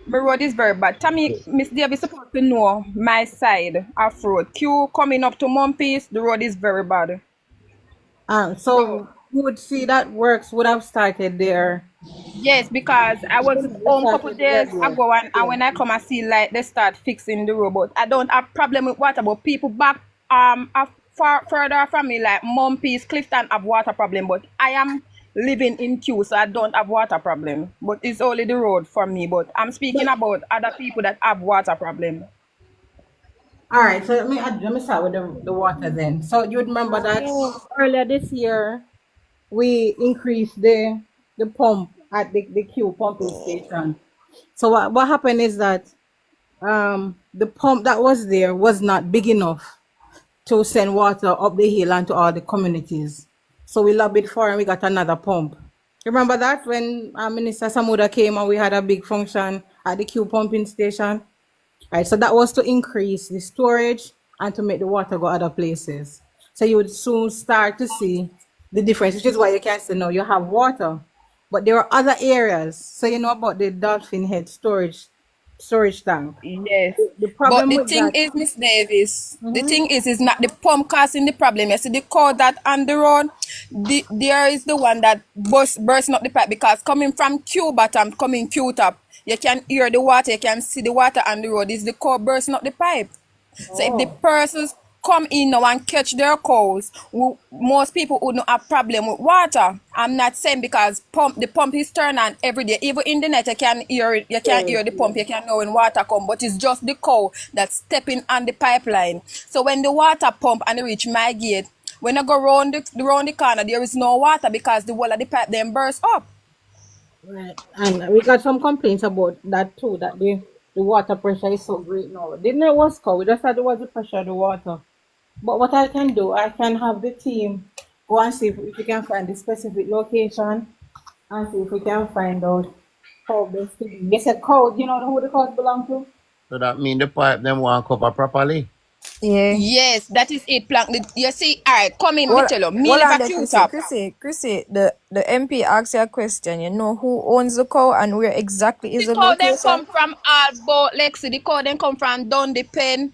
Speaker 14: My road is very bad. Tammy, Miss Davis supposed to know my side of road. Q coming up to Mumpis, the road is very bad.
Speaker 12: so you would see that works would have started there.
Speaker 14: Yes, because I was
Speaker 12: They
Speaker 14: home a couple
Speaker 12: started
Speaker 14: days
Speaker 12: earlier.
Speaker 14: ago, and
Speaker 12: Yeah.
Speaker 14: when I come and see like they start fixing the road. But I don't have problem with water, but people back far further from me, like Mumpis, Clifton, have water problem. But I am living in Kew, so I don't have water problem. But it's only the road for me. But I'm speaking about other people that have water problem.
Speaker 12: All right. So let me start with the water then. So you would remember that earlier this year we increased the pump at the Q pumping station. So what happened is that the pump that was there was not big enough to send water up the hill and to all the communities. So we lobbied for and we got another pump. Remember that when Minister Samuda came and we had a big function at the Q pumping station? Right, so that was to increase the storage and to make the water go other places. So you would soon start to see the difference, which is why you can say now you have water. But there are other areas. So you know about the Dolphin Head storage tank.
Speaker 14: Yes.
Speaker 12: The
Speaker 14: But
Speaker 12: problem
Speaker 14: the
Speaker 12: with
Speaker 14: thing
Speaker 12: that,
Speaker 14: is, Miss Davis, the thing is not the pump causing the problem. You see the cord that on the road, there is the one that bursting up the pipe, because coming from Q bottom, coming Q top, you can hear the water, you can see the water on the road. It's the cord bursting up the pipe. So if the persons come in now and catch their cows, most people would not have problem with water. I'm not saying because the pump is turned on every day. Even in the night you can hear it, you can hear the pump, you can know when water come, but it's just the cow that's stepping on the pipeline. So when the water pump and it reach my gate, when I go round the corner, there is no water because the wall of the pipe then burst up.
Speaker 12: Right. And we got some complaints about that too, that the water pressure is so great now. Didn't know it was cold. We just thought it was the pressure of the water. But what I can do, I can have the team go and see if we can find the specific location and see if we can find out how best to do. You said cold, you know who the cows belong to?
Speaker 4: So that mean the pipe them want cover properly.
Speaker 10: Yeah.
Speaker 14: Yes, that is it, plank. You see, all right, come in, me
Speaker 10: Well,
Speaker 14: tell you. Me
Speaker 10: well,
Speaker 14: live
Speaker 10: on
Speaker 14: a
Speaker 10: there,
Speaker 14: Q-top.
Speaker 10: Chrissy, the MP asked you a question. You know who owns the cow and where exactly is
Speaker 14: The
Speaker 10: the
Speaker 14: cow then
Speaker 10: location?
Speaker 14: come from Albo, Lexi. The cow then come from down the pen.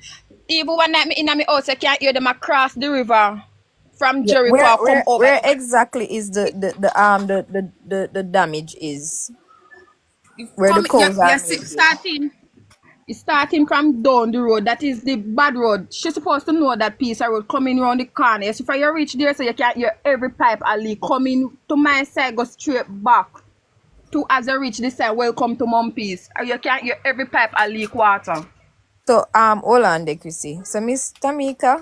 Speaker 14: Even one night me in my house, I can't hear them across the river from
Speaker 10: Yeah. Where
Speaker 14: Jericho come
Speaker 10: where
Speaker 14: over.
Speaker 10: where exactly is the damage is? Where the
Speaker 14: Come,
Speaker 10: cows
Speaker 14: you
Speaker 10: are
Speaker 14: see,
Speaker 10: milking?
Speaker 14: starting from down the road. That is the bad road. She's supposed to know that piece of road coming around the corner. So if you reach there, so you can't hear every pipe a leak coming to my side, go straight back. To as you reach this side, welcome to Mumpies. You can't hear every pipe a leak water.
Speaker 10: So hold on there, Chrissy. So Miss Tamika,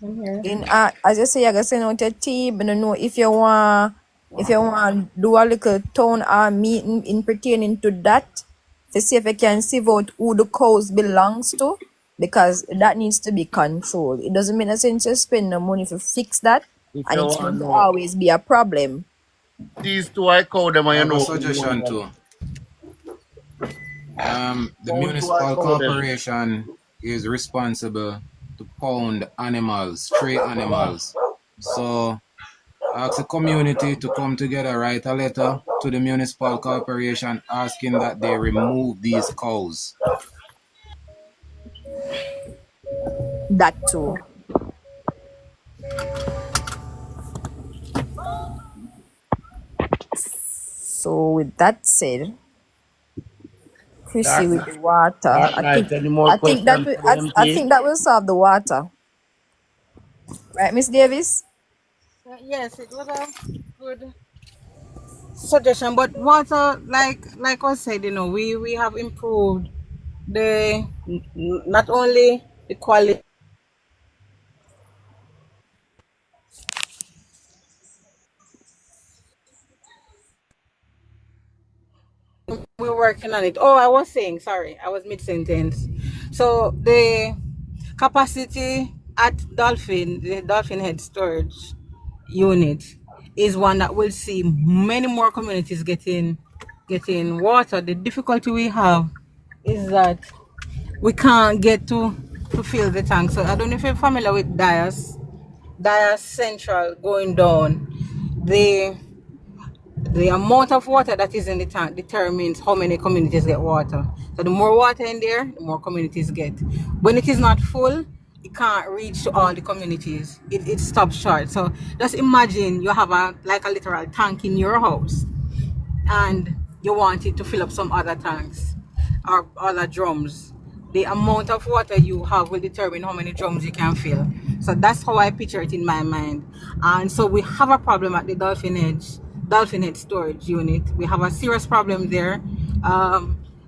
Speaker 12: I'm here.
Speaker 10: in as you say, you're gonna send out your team. But I don't know if you want do a little town meeting in pertaining to that to see if you can sieve out who the cows belongs to, because that needs to be controlled. It doesn't make no sense to spend the money to fix that,
Speaker 4: If
Speaker 10: and
Speaker 4: you
Speaker 10: it's
Speaker 4: want
Speaker 10: going
Speaker 4: to
Speaker 10: to
Speaker 4: know
Speaker 10: always be a problem.
Speaker 4: these two I call them and
Speaker 3: I
Speaker 4: you
Speaker 3: have a
Speaker 4: know who own
Speaker 3: suggestion
Speaker 4: them.
Speaker 3: too. The
Speaker 4: Phone two I
Speaker 3: municipal
Speaker 4: call them.
Speaker 3: corporation is responsible to pound animals, stray animals. So ask the community to come together, write a letter to the municipal corporation asking that they remove these cows.
Speaker 10: That too. So with that said, Chrissy
Speaker 4: Dark,
Speaker 10: with the water,
Speaker 4: Dark Knight, any more questions for the
Speaker 10: I
Speaker 4: MP?
Speaker 10: think that will solve the water, right, Miss Davis?
Speaker 12: Yes, it was a good suggestion. But water, like I said, we have improved not only the quality. We're working on it. Oh, I was saying, sorry, I was mid sentence. So the capacity at the Dolphin Head storage unit is one that will see many more communities getting water. The difficulty we have is that we can't get to fill the tank. So I don't know if you're familiar with Dias Central going down. The amount of water that is in the tank determines how many communities get water. So the more water in there, the more communities get. When it is not full, it can't reach to all the communities. It stops short. So just imagine you have a literal tank in your house and you want it to fill up some other tanks or other drums. The amount of water you have will determine how many drums you can fill. So that's how I picture it in my mind. And so we have a problem at the Dolphin Head storage unit. We have a serious problem there.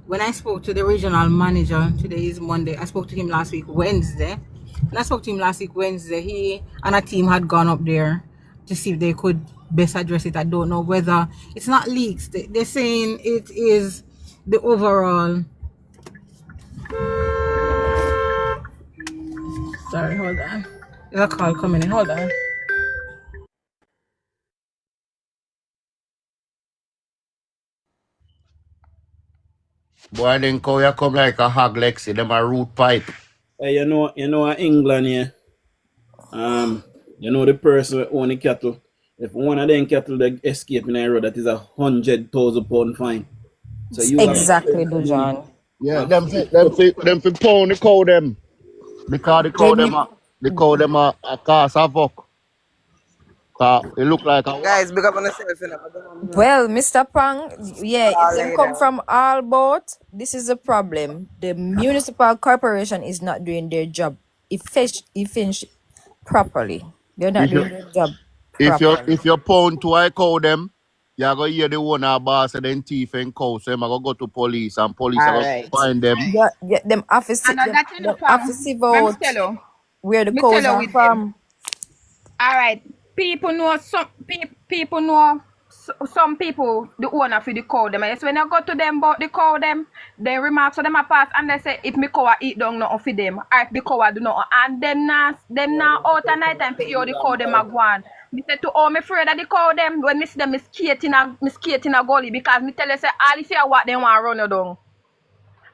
Speaker 12: When I spoke to the regional manager, today is Monday, I spoke to him last week, Wednesday. When I spoke to him last week, Wednesday, he and a team had gone up there to see if they could best address it. I don't know whether it's not leaks. They're saying it is the overall. Sorry, hold on. There's a call coming in. Hold on.
Speaker 4: Boy, then cow you come like a hog Lexi, them a root pipe.
Speaker 2: Hey, in England here, the person who own the cattle, if one of them cattle they escape in a road, that is 100,000 pound fine. So you have to
Speaker 10: Exactly,
Speaker 2: spend money.
Speaker 10: Dujon.
Speaker 4: Yeah, them fi pound the cow them. Because the
Speaker 10: They
Speaker 4: cow them
Speaker 10: need.
Speaker 4: a cause havoc. It look like a what?
Speaker 13: Guys, big up on yourself,
Speaker 10: Well, Mr. Pang, yeah, if
Speaker 13: All
Speaker 10: them come
Speaker 13: later.
Speaker 10: from all boat, this is a problem. The municipal corporation is not doing their job properly. They're not
Speaker 4: If you
Speaker 10: doing their job
Speaker 4: if you
Speaker 10: properly.
Speaker 4: if you pound to I cow them, you're gonna hear the owner boss and then thief and cow. So I'm gonna go to police and police are
Speaker 13: All
Speaker 4: gonna
Speaker 13: right.
Speaker 4: find them.
Speaker 10: Yeah, them office
Speaker 14: And that
Speaker 10: them
Speaker 14: Pam,
Speaker 10: office
Speaker 14: let me
Speaker 10: vote
Speaker 14: tell you.
Speaker 10: where the
Speaker 14: Me tell
Speaker 10: cows
Speaker 14: you
Speaker 10: are
Speaker 14: with them.
Speaker 10: from.
Speaker 14: All right, people know some people, the owner for the cow them. Yes, when I go to them about the cow them, they remark so them a pass and they say if me cow a eat down nothing for them, or if the cow a do nothing, and them now out at night time for hear the cow them a go on. Me say to me afraid of the cow them when me see them me skate in a gully because me tell you say all if you what they want run you down.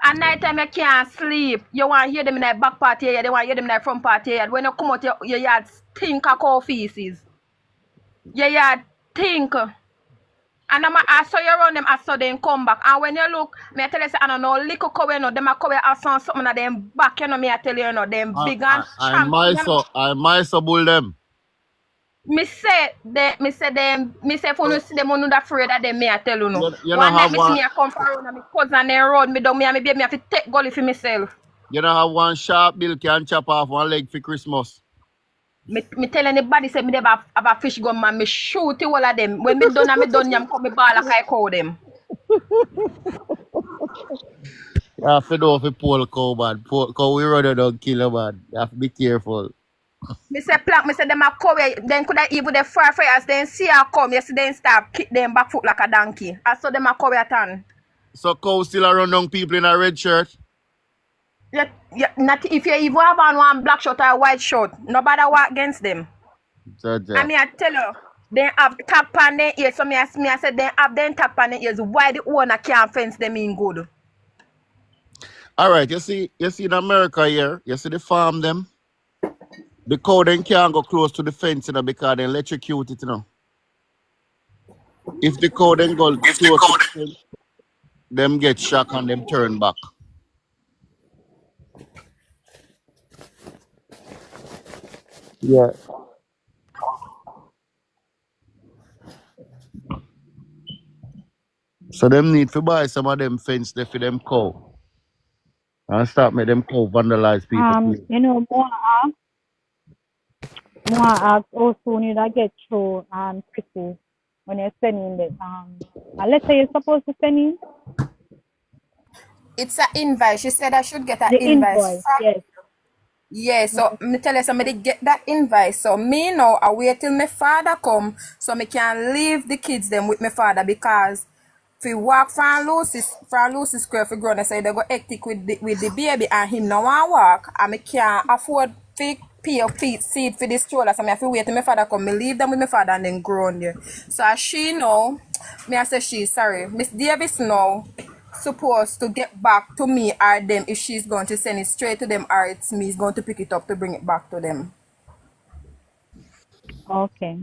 Speaker 14: At night time you can't sleep. You want to hear them in the back part here, they want to hear them in the front part here. When you come out your yard stink of cow feces. Your yard stink. And I saw you run them, I saw them come back. And when you look, me I tell you say I don't know little cow you know, them a cow have something of them back, you know, me I tell you know, them big and strong.
Speaker 4: I might bull them.
Speaker 14: Me say if you see them, you not afraid of them, me I tell you no.
Speaker 4: You
Speaker 14: One
Speaker 4: know
Speaker 14: night me see me I come from around and my cousin they run me down, me and my baby, me have to take gully for myself.
Speaker 4: You know how one sharp bill can chop off one leg for Christmas.
Speaker 14: Me tell anybody say me never have a fish gun man, me shoot all of them. When me done, yam come me ball like I call them.
Speaker 4: You have to know if you pull cow, man. Cow we run it down kill man. You have to be careful.
Speaker 14: Me say plank, me say them a cow, then could I even the firefighters then see her come, yes, then start kick them back foot like a donkey. I saw them a cow at turn.
Speaker 4: So cow still run down people in a red shirt?
Speaker 14: Yeah, not if you even have on one black shirt or a white shirt, nobody walk against them. I mean, I tell you, they have tap on their ears. So I said they have them tap on their ears. Why the owner can't fence them in good?
Speaker 4: All right, you see in America here, you see the farm them. The cow then can't go close to the fence, you know, because they electrocute it, you know. If the cow then go close to the fence, them get shocked and them turn back. Yeah. So them need to buy some of them fence there for them cow. And stop make them cow vandalize people.
Speaker 9: You know, more ask how soon you get through Chrissy when you're sending the let's say you're supposed to send in.
Speaker 14: It's an invite. She said I should get an
Speaker 9: The
Speaker 14: invite.
Speaker 9: invoice, yes.
Speaker 14: Yeah, so me tell you somebody get that invite. So me now I wait till my father come so me can leave the kids them with my father because if we walk from Lucy Square for grown, I say they go hectic with the baby and him now want walk and me can't afford to pay a seat for this stroller. So me have to wait till my father come. Me leave them with my father and then grown there. So as she know, me I say sorry. Miss Davis now supposed to get back to me or them if she's going to send it straight to them or it's me is going to pick it up to bring it back to them.
Speaker 9: Okay.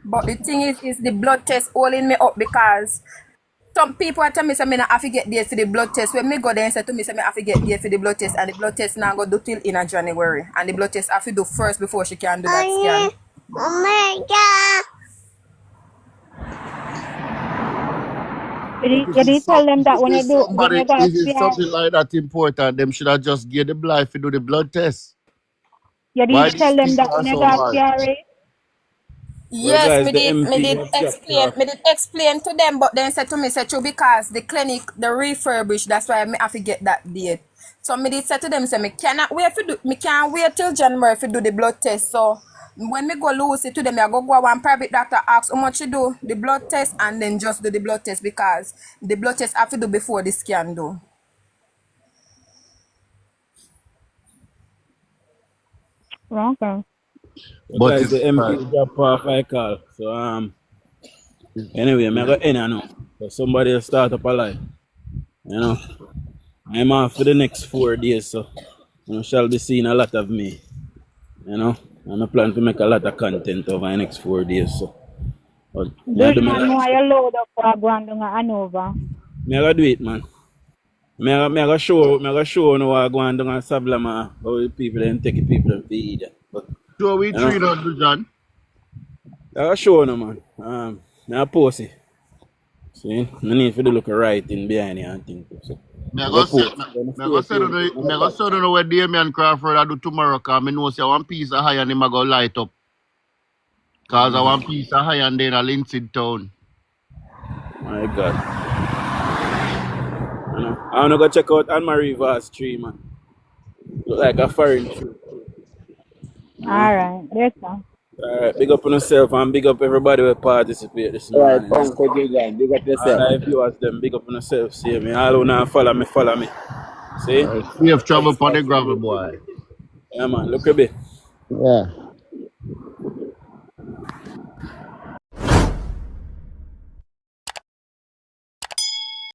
Speaker 14: But the thing is the blood test holding me up because some people tell me I have to get there for the blood test. When me go there and say to me I have to get there for the blood test and the blood test now go do till in January and the blood test I have to do first before she can do that scan.
Speaker 9: Oh my God. You did tell them that when you do
Speaker 4: If it's something like that important, them should have just give the blind to do the blood test.
Speaker 9: You did tell them that when you got CRA?
Speaker 14: Yes, me did explain to them, but then said to me, said true because the clinic, the refurbished, that's why I have to get that date. So me did say to them, say me can't wait till January to do the blood test. So when me go lose it to them, I go one private doctor ask how much you do the blood test and then just do the blood test because the blood test I have to do before the scan do.
Speaker 9: Okay.
Speaker 2: But it's the MP drop off I call. So anyway, I'm gonna end now. So somebody will start up a life. You know. I'm off for the next 4 days, so you shall be seeing a lot of me. You know. And I plan to make a lot of content over the next 4 days. So but
Speaker 9: this man know you load up for going to Hanover.
Speaker 2: I'm gonna do it, man. I'm gonna show you what I'm going to Sablama, how people then take people and feed. But
Speaker 4: so we treat up the John.
Speaker 2: I'll show you, man. Now post it. See, I need to look right in behind here and think. So,
Speaker 4: I go say to know what Damian Crawford I do tomorrow because I know say one piece of high and him go light up. Because I want piece of high and then a Lindsay town.
Speaker 2: My God. I'm gonna go check out Anne-Marie Vast tree, man. Look like a foreign tree.
Speaker 9: Alright, yes sir.
Speaker 2: Alright, big up on yourself and big up everybody who participate this
Speaker 11: All right,
Speaker 2: morning.
Speaker 11: Uncle Digan, big up
Speaker 2: All
Speaker 11: yourself.
Speaker 2: our viewers them, big up on yourself. See me. All who not follow me, follow me. See?
Speaker 4: Safe travel upon the gravel, boy.
Speaker 2: Yeah man, look a bit.
Speaker 4: Yeah.